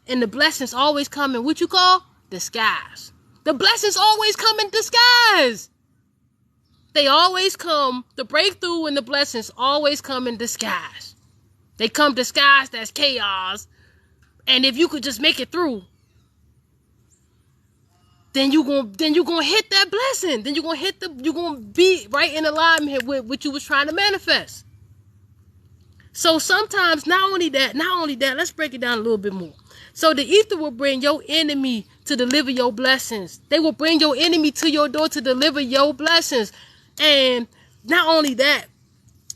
And the blessings always come in what you call disguise. The blessings always come in disguise. They always come. The breakthrough and the blessings always come in disguise. They come disguised as chaos. And if you could just make it through, then you're gonna hit that blessing. Then you're gonna be right in alignment with what you was trying to manifest. So sometimes, not only that, let's break it down a little bit more. So the ether will bring your enemy to deliver your blessings. They will bring your enemy to your door to deliver your blessings. And not only that,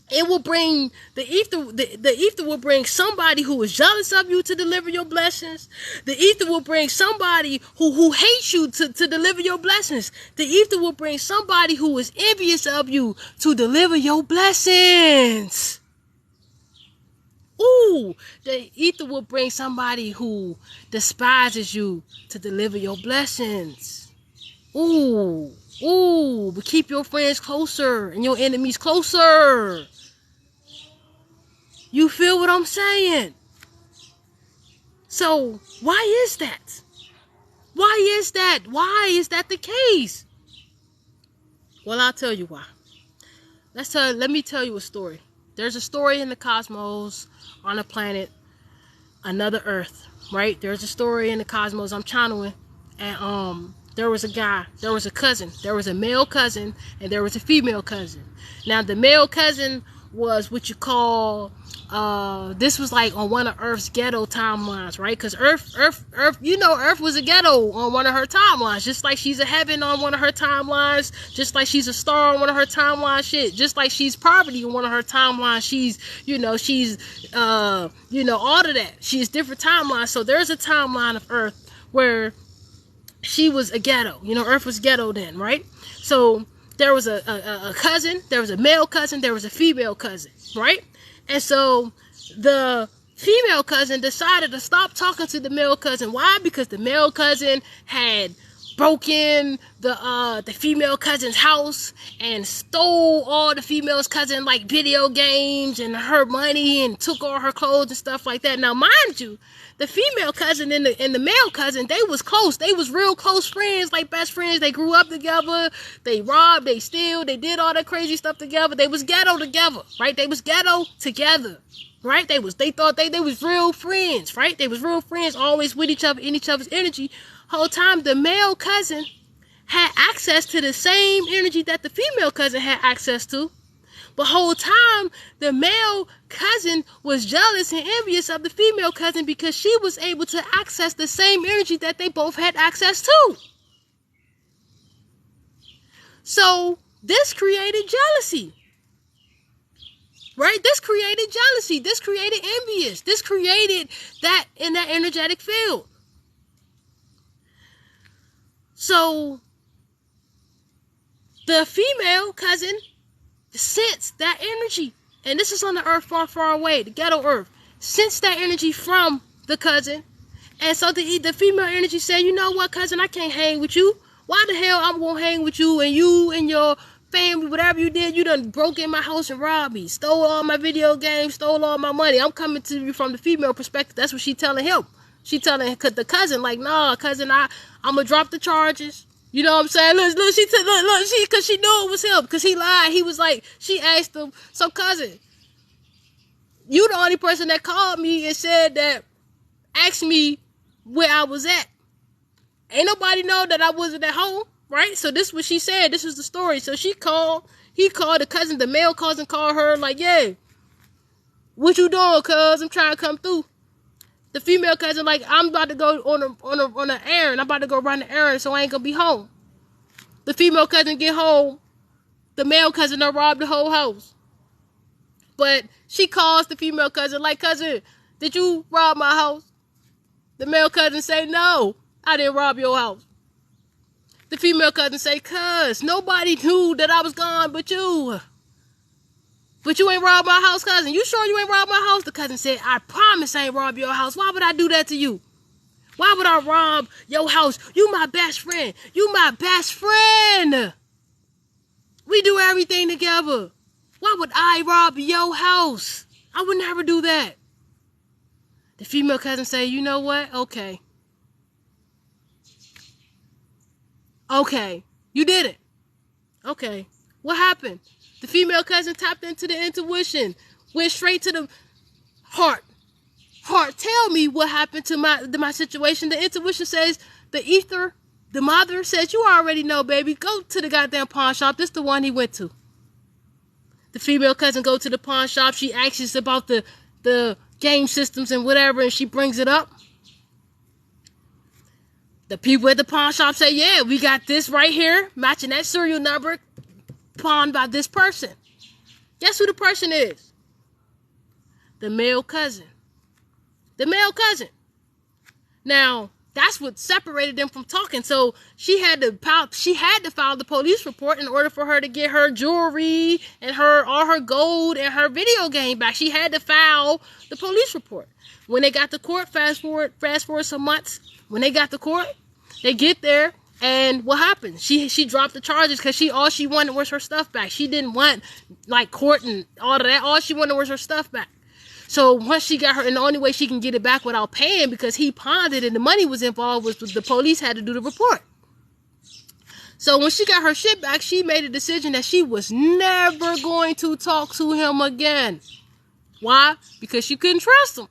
it will bring the ether will bring somebody who is jealous of you to deliver your blessings. The ether will bring somebody who hates you to deliver your blessings. The ether will bring somebody who is envious of you to deliver your blessings. Ooh, the ether will bring somebody who despises you to deliver your blessings. Ooh, but keep your friends closer and your enemies closer. You feel what I'm saying? So, why is that? Why is that? Why is that the case? Well, I'll tell you why. Let me tell you a story. There's a story in the cosmos on a planet, another Earth, right? There's a story in the cosmos I'm channeling, and there was a guy, there was a cousin, there was a male cousin, and there was a female cousin. Now, the male cousin was what you call, this was like on one of Earth's ghetto timelines, right? Because Earth, Earth was a ghetto on one of her timelines, just like she's a heaven on one of her timelines, just like she's a star on one of her timelines, shit, just like she's poverty on one of her timelines, she's all of that. She's different timelines. So there's a timeline of Earth where she was a ghetto, Earth was ghetto then, right? So there was a cousin, there was a male cousin, there was a female cousin, right? And so the female cousin decided to stop talking to the male cousin. Why? Because the male cousin had broken the female cousin's house and stole all the female cousin like video games and her money and took all her clothes and stuff like that. Now, mind you, the female cousin and the male cousin, they was close. They was real close friends, like best friends. They grew up together. They robbed, they steal, they did all that crazy stuff together. They was ghetto together, right? They was ghetto together, right? They thought they was real friends, right? They was real friends, always with each other, in each other's energy. Whole time the male cousin had access to the same energy that the female cousin had access to. But whole time, the male cousin was jealous and envious of the female cousin because she was able to access the same energy that they both had access to. So this created jealousy, right? This created jealousy. This created envious. This created that in that energetic field. So the female cousin sense that energy, and this is on the Earth far, far away, the ghetto Earth, sense that energy from the cousin, and so the female energy said, you know what, cousin, I can't hang with you. Why the hell I'm gonna hang with you and your family, whatever you did, you done broke in my house and robbed me, stole all my video games, stole all my money. I'm coming to you from the female perspective. That's what she telling him. She telling the cousin, like, nah, cousin, I'm gonna drop the charges. You know what I'm saying? Look, because she knew it was him, because he lied. He was like, she asked him, so cousin, you the only person that called me and said that, asked me where I was at. Ain't nobody know that I wasn't at home, right? So this is what she said. This was the story. So he called the cousin, the male cousin called her, like, yeah, what you doing, cuz? I'm trying to come through. The female cousin, like, I'm about to go on an errand. I'm about to go run an errand, so I ain't gonna be home. The female cousin get home. The male cousin done robbed the whole house. But she calls the female cousin, like, cousin, did you rob my house? The male cousin say, no, I didn't rob your house. The female cousin say, cuz, nobody knew that I was gone but you. But you ain't robbed my house, cousin. You sure you ain't robbed my house? The cousin said, I promise I ain't robbed your house. Why would I do that to you? Why would I rob your house? You my best friend. You my best friend. We do everything together. Why would I rob your house? I would never do that. The female cousin say, you know what? Okay. Okay. You did it. Okay. What happened? The female cousin tapped into the intuition, went straight to the heart. Heart, tell me what happened to my situation. The intuition says, the ether, the mother says, you already know, baby. Go to the goddamn pawn shop. This the one he went to. The female cousin go to the pawn shop. She asks about the game systems and whatever, and she brings it up. The people at the pawn shop say, yeah, we got this right here, matching that serial number, pawned by this person. Guess who the person is? The male cousin. The male cousin. Now, that's what separated them from talking. So she had to file the police report in order for her to get her jewelry and all her gold and her video game back. She had to file the police report. When they got to court, fast forward some months. When they got to court, they get there, and what happened? She dropped the charges because all she wanted was her stuff back. She didn't want like court and all of that. All she wanted was her stuff back. So once she got her, and the only way she can get it back without paying, because he pawned it and the money was involved, was the police had to do the report. So when she got her shit back, she made a decision that she was never going to talk to him again. Why? Because she couldn't trust him.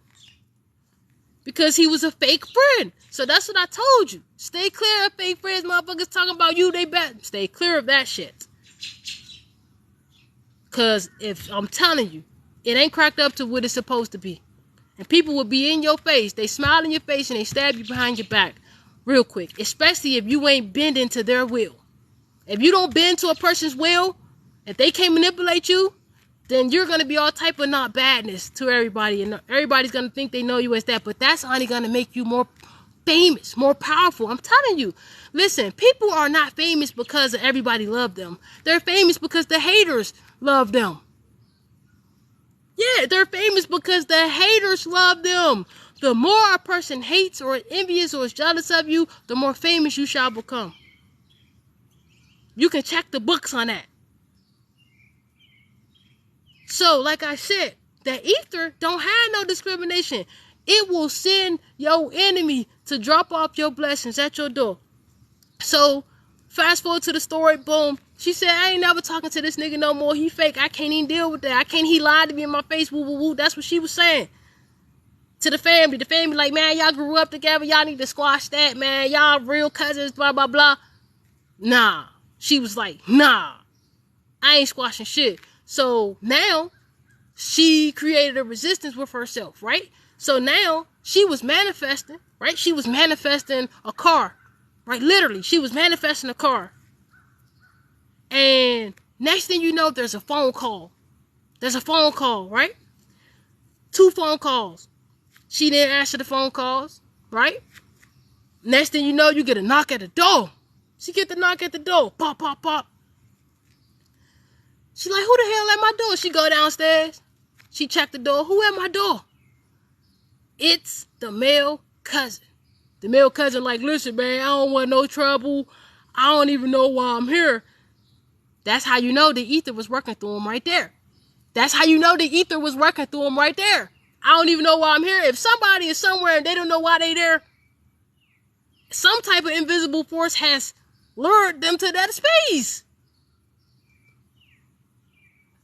Because he was a fake friend. So that's what I told you. Stay clear of fake friends. Motherfuckers talking about you, they bet. Stay clear of that shit. Because if I'm telling you, it ain't cracked up to what it's supposed to be. And people will be in your face. They smile in your face and they stab you behind your back real quick. Especially if you ain't bending to their will. If you don't bend to a person's will, if they can't manipulate you, then you're going to be all type of not badness to everybody. And everybody's going to think they know you as that. But that's only going to make you more famous, more powerful. I'm telling you. Listen, people are not famous because everybody loved them. They're famous because the haters love them. Yeah, they're famous because the haters love them. The more a person hates or is envious or is jealous of you, the more famous you shall become. You can check the books on that. So, like I said, the ether don't have no discrimination. It will send your enemy to drop off your blessings at your door. So, fast forward to the story, boom. She said, I ain't never talking to this nigga no more. He fake. I can't even deal with that. He lied to me in my face. Woo, woo, woo. That's what she was saying. To the family. The family like, man, y'all grew up together. Y'all need to squash that, man. Y'all real cousins, blah, blah, blah. Nah. She was like, nah. I ain't squashing shit. So now she created a resistance with herself, right? So now she was manifesting, right? She was manifesting a car, right? Literally, she was manifesting a car. And next thing you know, there's a phone call. There's a phone call, right? 2 phone calls. She didn't answer the phone calls, right? Next thing you know, you get a knock at the door. She get the knock at the door. Pop, pop, pop. She like, who the hell at my door? She go downstairs. She check the door. Who at my door? It's the male cousin. The male cousin like, listen, man, I don't want no trouble. I don't even know why I'm here. That's how you know the ether was working through him right there. That's how you know the ether was working through him right there. I don't even know why I'm here. If somebody is somewhere and they don't know why they there, some type of invisible force has lured them to that space.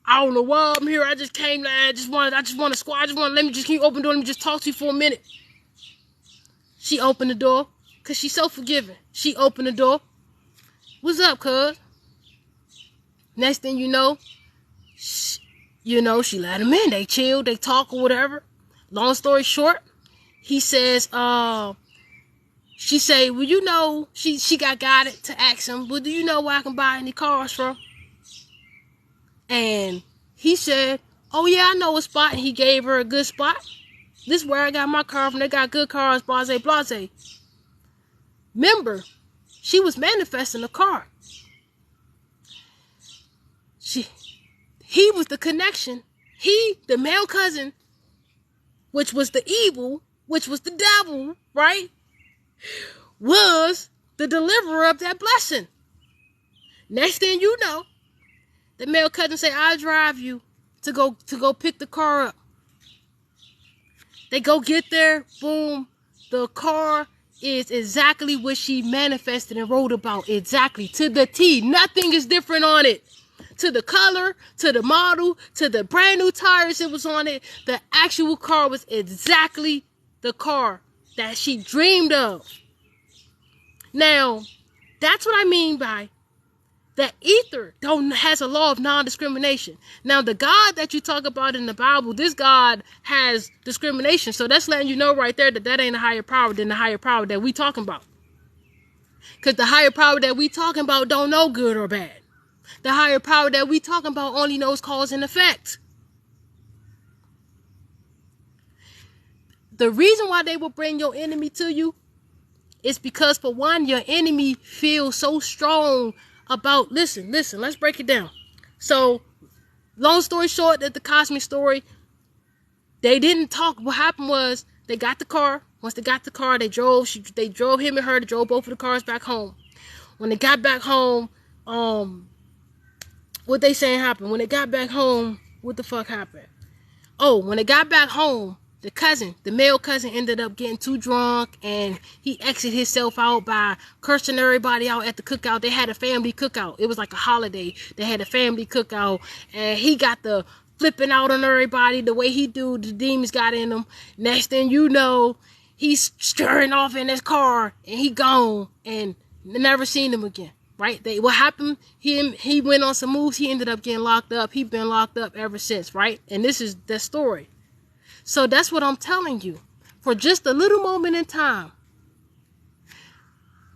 I don't know why I'm here. I just came. I just want to squad. Let me just keep open the door. Let me just talk to you for a minute. She opened the door because she's so forgiving. She opened the door. What's up, cuz? Next thing you know, she let him in. They chill, they talk or whatever. Long story short, he says, she say, well, you know, she got guided to ask him, well, do you know where I can buy any cars from? And he said, oh yeah, I know a spot. And he gave her a good spot. This is where I got my car from. They got good cars, blase, blase. Remember, she was manifesting a car. He was the connection. He, the male cousin, which was the evil, which was the devil, right? Was the deliverer of that blessing. Next thing you know, the male cousin say, I'll drive you to go pick the car up. They go get there, boom. The car is exactly what she manifested and wrote about. Exactly, to the T. Nothing is different on it. To the color, to the model, to the brand new tires it was on it. The actual car was exactly the car that she dreamed of. Now, that's what I mean by that ether has a law of non-discrimination. Now, the God that you talk about in the Bible, this God has discrimination. So that's letting you know right there that ain't a higher power than the higher power that we talking about. Because the higher power that we talking about don't know good or bad. The higher power that we talking about only knows cause and effect. The reason why they will bring your enemy to you is because, for one, your enemy feels so strong about, listen, let's break it down. So, long story short, that the cosmic story, they didn't talk. What happened was, they got the car. Once they got the car, they drove him and her, they drove both of the cars back home. When they got back home, what they saying happened? When they got back home, what the fuck happened? Oh, when they got back home, the male cousin ended up getting too drunk, and he exited himself out by cursing everybody out at the cookout. They had a family cookout. It was like a holiday. They had a family cookout, and he got the flipping out on everybody the way he do. The demons got in him. Next thing you know, he's stirring off in his car, and he gone, and never seen him again. Right? What happened? He went on some moves. He ended up getting locked up. He been locked up ever since. Right? And this is the story. So that's what I'm telling you. For just a little moment in time,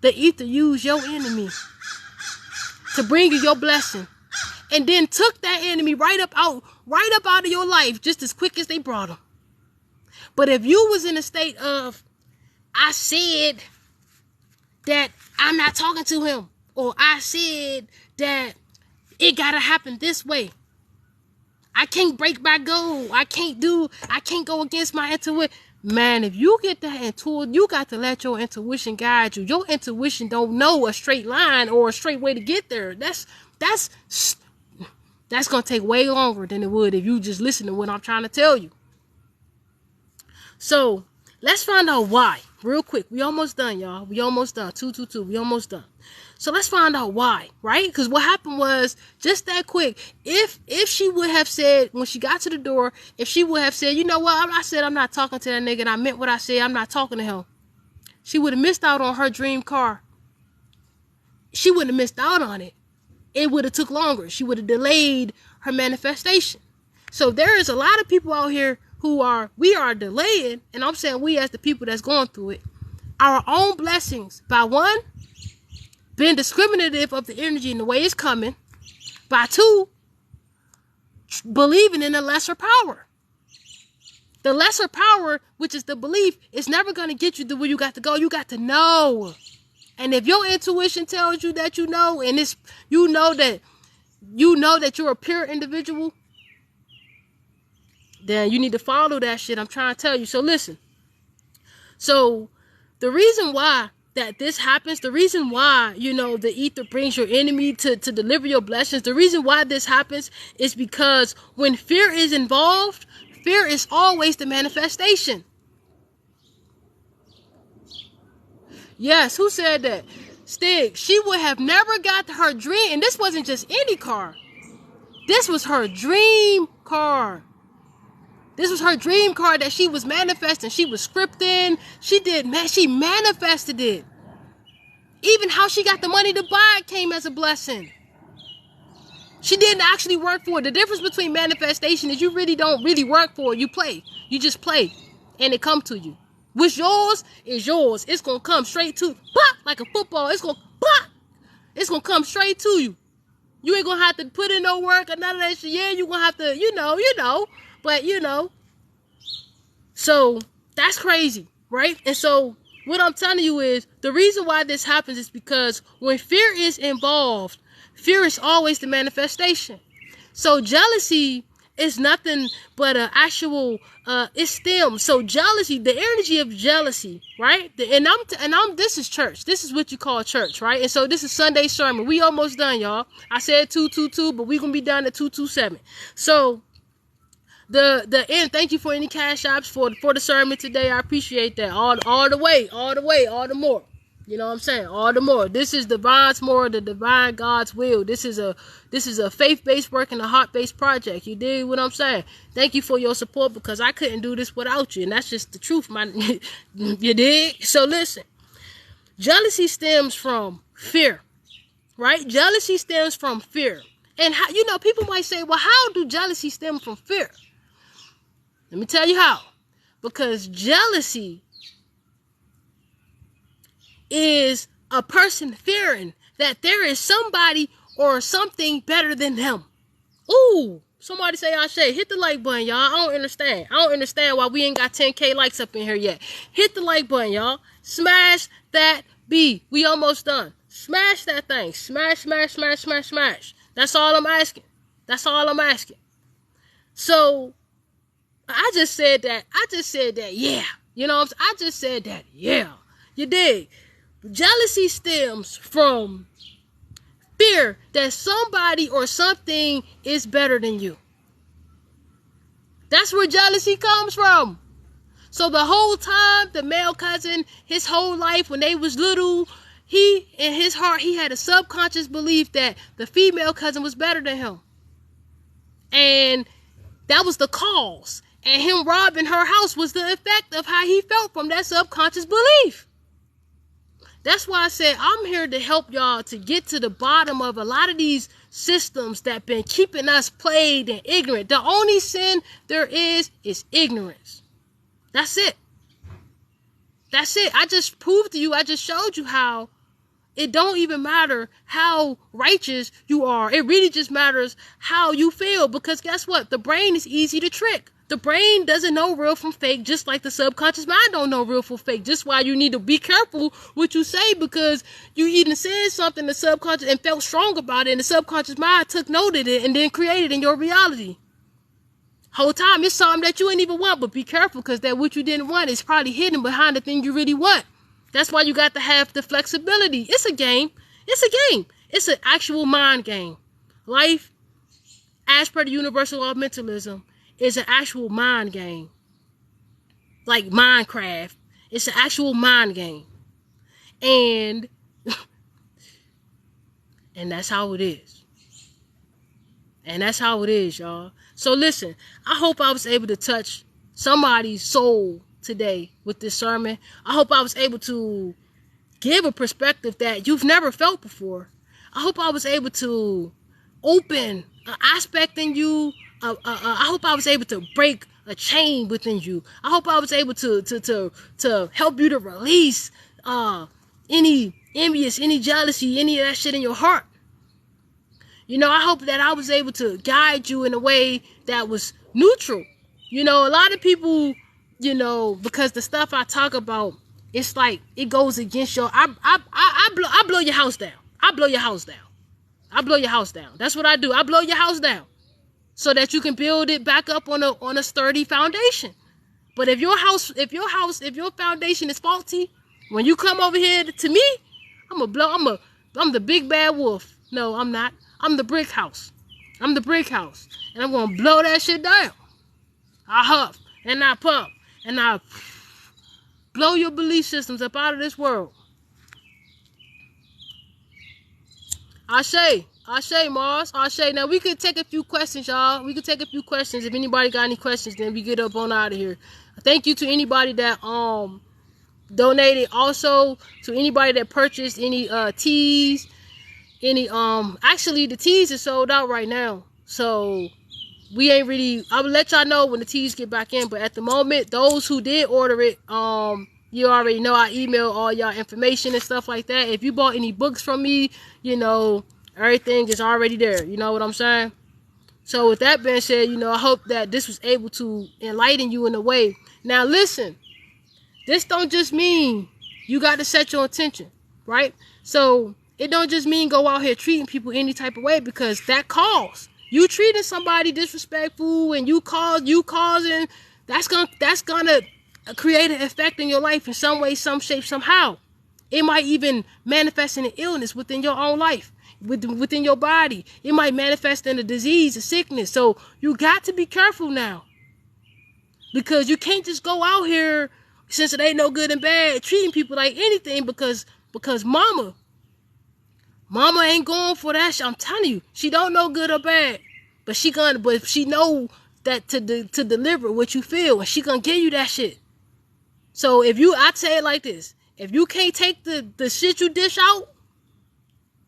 the ether used your enemy to bring you your blessing, and then took that enemy right up out of your life just as quick as they brought him. But if you was in a state of, I said that I'm not talking to him, or I said that it gotta happen this way, I can't break my goal, I can't go against my intuition. Man, if you get that intuition, you got to let your intuition guide you. Your intuition don't know a straight line or a straight way to get there. That's gonna take way longer than it would if you just listen to what I'm trying to tell you. So let's find out why real quick. We almost done, y'all. We almost done. 222. We almost done. So let's find out why, right? Because what happened was just that quick. If she would have said, when she got to the door, if she would have said, you know what, I said I'm not talking to that nigga, and I meant what I said, I'm not talking to him, she would have missed out on her dream car. She wouldn't have missed out on it. It would have took longer. She would have delayed her manifestation. So there is a lot of people out here we are delaying, and I'm saying we as the people that's going through it, our own blessings by, one, being discriminative of the energy and the way it's coming, by, two, believing in a lesser power. The lesser power, which is the belief, is never going to get you to where you got to go. You got to know. And if your intuition tells you that you know, and it's you know that you're a pure individual, then you need to follow that shit I'm trying to tell you. So listen. So the reason why that this happens, the reason why, the ether brings your enemy to deliver your blessings, the reason why this happens is because when fear is involved, fear is always the manifestation. Yes, who said that? Stig. She would have never got her dream, and this wasn't just any car. This was her dream car. This was her dream car that she was manifesting. She was scripting. She manifested it. Even how she got the money to buy it came as a blessing. She didn't actually work for it. The difference between manifestation is you really don't really work for it. You play. You just play. And it come to you. What's yours is yours. It's going to come straight to pop, like a football. It's going to pop. It's going to come straight to you. You ain't going to have to put in no work or none of that shit. Yeah, you're going to have to, but so that's crazy, right? And so what I'm telling you is the reason why this happens is because when fear is involved, fear is always the manifestation. So jealousy is nothing but an actual, it's stem. So jealousy, the energy of jealousy, right? This is church. This is what you call church, right? And so this is Sunday sermon. We almost done, y'all. I said 222, but we gonna be done at 227. So the end. Thank you for any cash apps for the sermon today. I appreciate that. All the way, all the more. You know what I'm saying? All the more. This is divine's more, the divine God's will. This is a faith-based work and a heart-based project. You dig what I'm saying? Thank you for your support, because I couldn't do this without you, and that's just the truth, man. You dig? So listen. Jealousy stems from fear, right? Jealousy stems from fear. And how, people might say, well, how do jealousy stem from fear? Let me tell you how. Because jealousy is a person fearing that there is somebody or something better than them. Ooh, somebody say Ashe. Hit the like button, y'all. I don't understand. I don't understand why we ain't got 10K likes up in here yet. Hit the like button, y'all. Smash that B. We almost done. Smash that thing. Smash, smash, smash, smash, smash. That's all I'm asking. That's all I'm asking. So, I just said that, yeah. You know what I'm saying? I just said that, yeah. You dig? Jealousy stems from fear that somebody or something is better than you. That's where jealousy comes from. So the whole time, the male cousin, his whole life when they was little, he, in his heart, he had a subconscious belief that the female cousin was better than him. And that was the cause. And him robbing her house was the effect of how he felt from that subconscious belief. That's why I said I'm here to help y'all to get to the bottom of a lot of these systems that been keeping us plagued and ignorant. The only sin there is ignorance. That's it. That's it. I just proved to you, I just showed you how it don't even matter how righteous you are. It really just matters how you feel. Because guess what? The brain is easy to trick. The brain doesn't know real from fake, just like the subconscious mind don't know real from fake. Just why you need to be careful what you say, because you even said something in the subconscious and felt strong about it, and the subconscious mind took note of it and then created in your reality. Whole time it's something that you ain't even want, but be careful, because that what you didn't want is probably hidden behind the thing you really want. That's why you got to have the flexibility. It's a game. It's a game. It's an actual mind game. Life, as per the universal law of mentalism, is an actual mind game. Like Minecraft. It's an actual mind game. And that's how it is. And that's how it is, y'all. So listen, I hope I was able to touch somebody's soul today with this sermon. I hope I was able to give a perspective that you've never felt before. I hope I was able to open an aspect in you. I hope I was able to break a chain within you. I hope I was able to help you to release any envious, any jealousy, any of that shit in your heart. You know, I hope that I was able to guide you in a way that was neutral. You know, a lot of people, you know, because the stuff I talk about, it's like it goes against your. I blow your house down. I blow your house down. I blow your house down. That's what I do. I blow your house down so that you can build it back up on a sturdy foundation. But if your foundation is faulty, when you come over here to me, I'm the big bad wolf. No, I'm not. I'm the brick house. I'm the brick house. And I'm going to blow that shit down. I huff and I pump and I blow your belief systems up out of this world. Ashe, Mars, Ashe. Now we could take a few questions, y'all. We could take a few questions. If anybody got any questions, then we get up on out of here. Thank you to anybody that donated. Also to anybody that purchased any teas. Actually the teas are sold out right now. So we ain't really, I will let y'all know when the teas get back in, but at the moment, those who did order it, you already know I email all y'all information and stuff like that. If you bought any books from me, you know, everything is already there. You know what I'm saying? So with that being said, you know, I hope that this was able to enlighten you in a way. Now listen, this don't just mean you got to set your intention, right? So it don't just mean go out here treating people any type of way, because that calls. You treating somebody disrespectful and you causing, that's gonna create an effect in your life in some way, some shape, somehow. It might even manifest in an illness within your own life, within your body. It might manifest in a disease, a sickness. So you got to be careful now, because you can't just go out here, since it ain't no good and bad, treating people like anything because mama ain't going for that shit. I'm telling you, she don't know good or bad, but she know that to deliver what you feel, and she gonna give you that shit. So I say it like this: if you can't take the shit you dish out,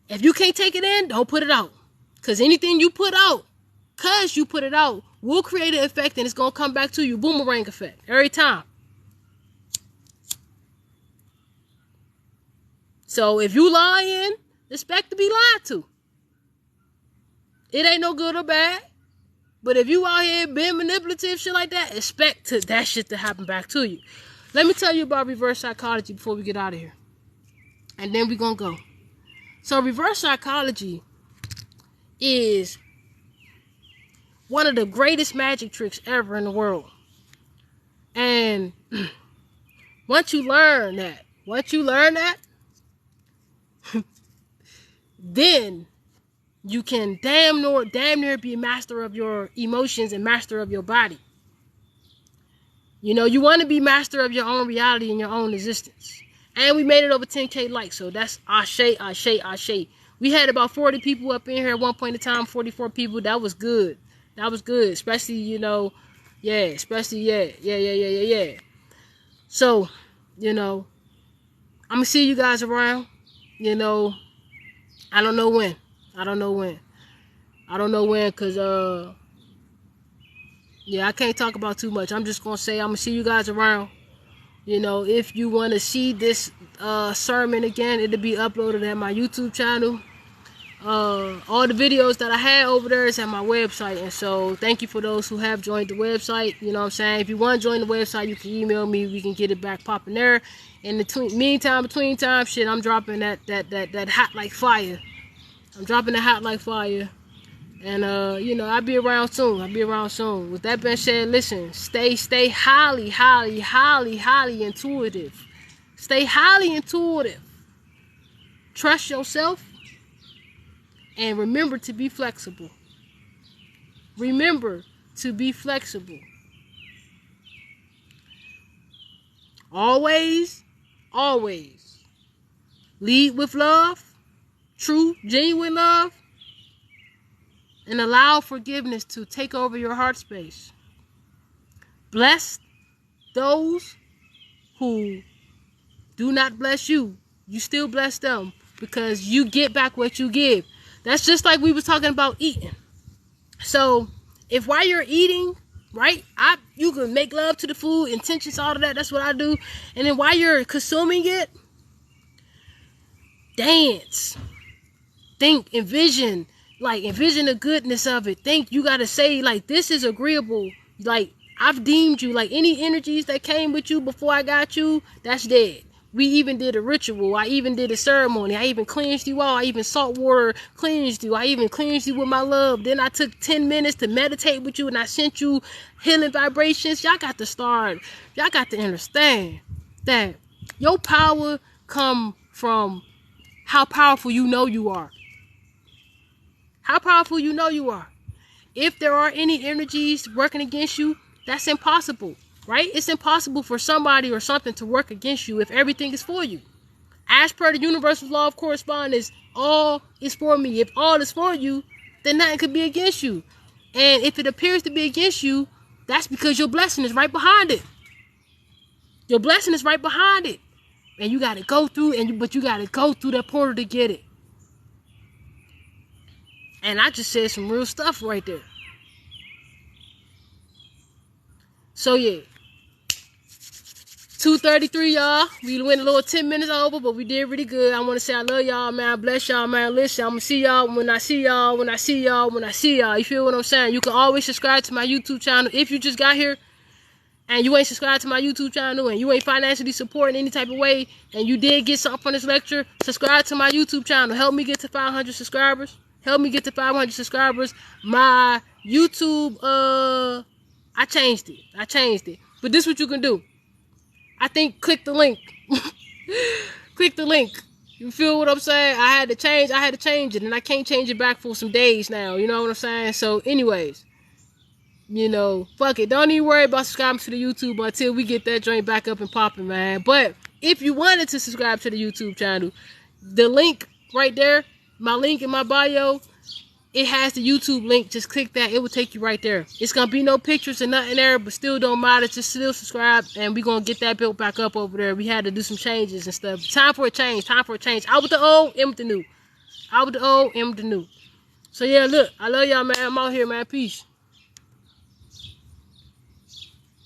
if you can't take it in, don't put it out. Cause anything you put out, will create an effect, and it's gonna come back to you, boomerang effect every time. So if you lying, expect to be lied to. It ain't no good or bad. But if you out here being manipulative, shit like that, expect that shit to happen back to you. Let me tell you about reverse psychology before we get out of here. And then we're going to go. So reverse psychology is one of the greatest magic tricks ever in the world. And once you learn that, then you can damn near be a master of your emotions and master of your body. You know, you want to be master of your own reality and your own existence. And we made it over 10K likes, so that's ashe. We had about 40 people up in here at one point in time, 44 people. That was good. Especially, you know, yeah. So, you know, I'm going to see you guys around. You know, I don't know when, because, yeah, I can't talk about too much. I'm just going to say I'm going to see you guys around. You know, if you want to see this sermon again, it'll be uploaded at my YouTube channel. All the videos that I had over there is at my website. And so thank you for those who have joined the website. You know what I'm saying? If you want to join the website, you can email me. We can get it back popping there. In the between time, shit, I'm dropping that hot like fire. And, you know, I'll be around soon. With that being said, listen, stay highly intuitive. Stay highly intuitive. Trust yourself. And remember to be flexible. Always lead with love, true, genuine love, and allow forgiveness to take over your heart space. Bless those who do not bless you. You still bless them because you get back what you give. That's just like we was talking about eating. So if while you're eating, right, you can make love to the food, intentions, all of that. That's what I do. And then while you're consuming it, dance, think, envision the goodness of it. Think, you gotta say, like, this is agreeable. Like, I've deemed you, like, any energies that came with you before I got you, that's dead. We even did a ritual. I even did a ceremony. I even cleansed you all. I even salt water cleansed you. I even cleansed you with my love. Then I took 10 minutes to meditate with you, and I sent you healing vibrations. Y'all got to understand that your power come from how powerful you know you are. If there are any energies working against you, that's impossible, right? It's impossible for somebody or something to work against you if everything is for you. As per the universal law of correspondence, all is for me. If all is for you, then nothing could be against you. And if it appears to be against you, that's because your blessing is right behind it. And you got to go through, but you got to go through that portal to get it. And I just said some real stuff right there. So yeah, 2:33, y'all. We went a little 10 minutes over, but we did really good. I want to say I love y'all, man. I bless y'all, man. Listen, I'm going to see y'all when I see y'all. You feel what I'm saying? You can always subscribe to my YouTube channel. If you just got here and you ain't subscribed to my YouTube channel and you ain't financially supporting any type of way and you did get something from this lecture, subscribe to my YouTube channel. Help me get to 500 subscribers. My YouTube, I changed it. But this is what you can do. I think click the link. You feel what I'm saying? I had to change it, and I can't change it back for some days now. You know what I'm saying? So anyways, you know, fuck it. Don't even worry about subscribing to the YouTube until we get that joint back up and popping, man. But if you wanted to subscribe to the YouTube channel, the link right there, my link in my bio, it has the YouTube link. Just click that. It will take you right there. It's going to be no pictures and nothing there, but still don't matter. Just still subscribe, and we're going to get that built back up over there. We had to do some changes and stuff. Time for a change. Out with the old, in with the new. So, yeah, look. I love y'all, man. I'm out here, man. Peace.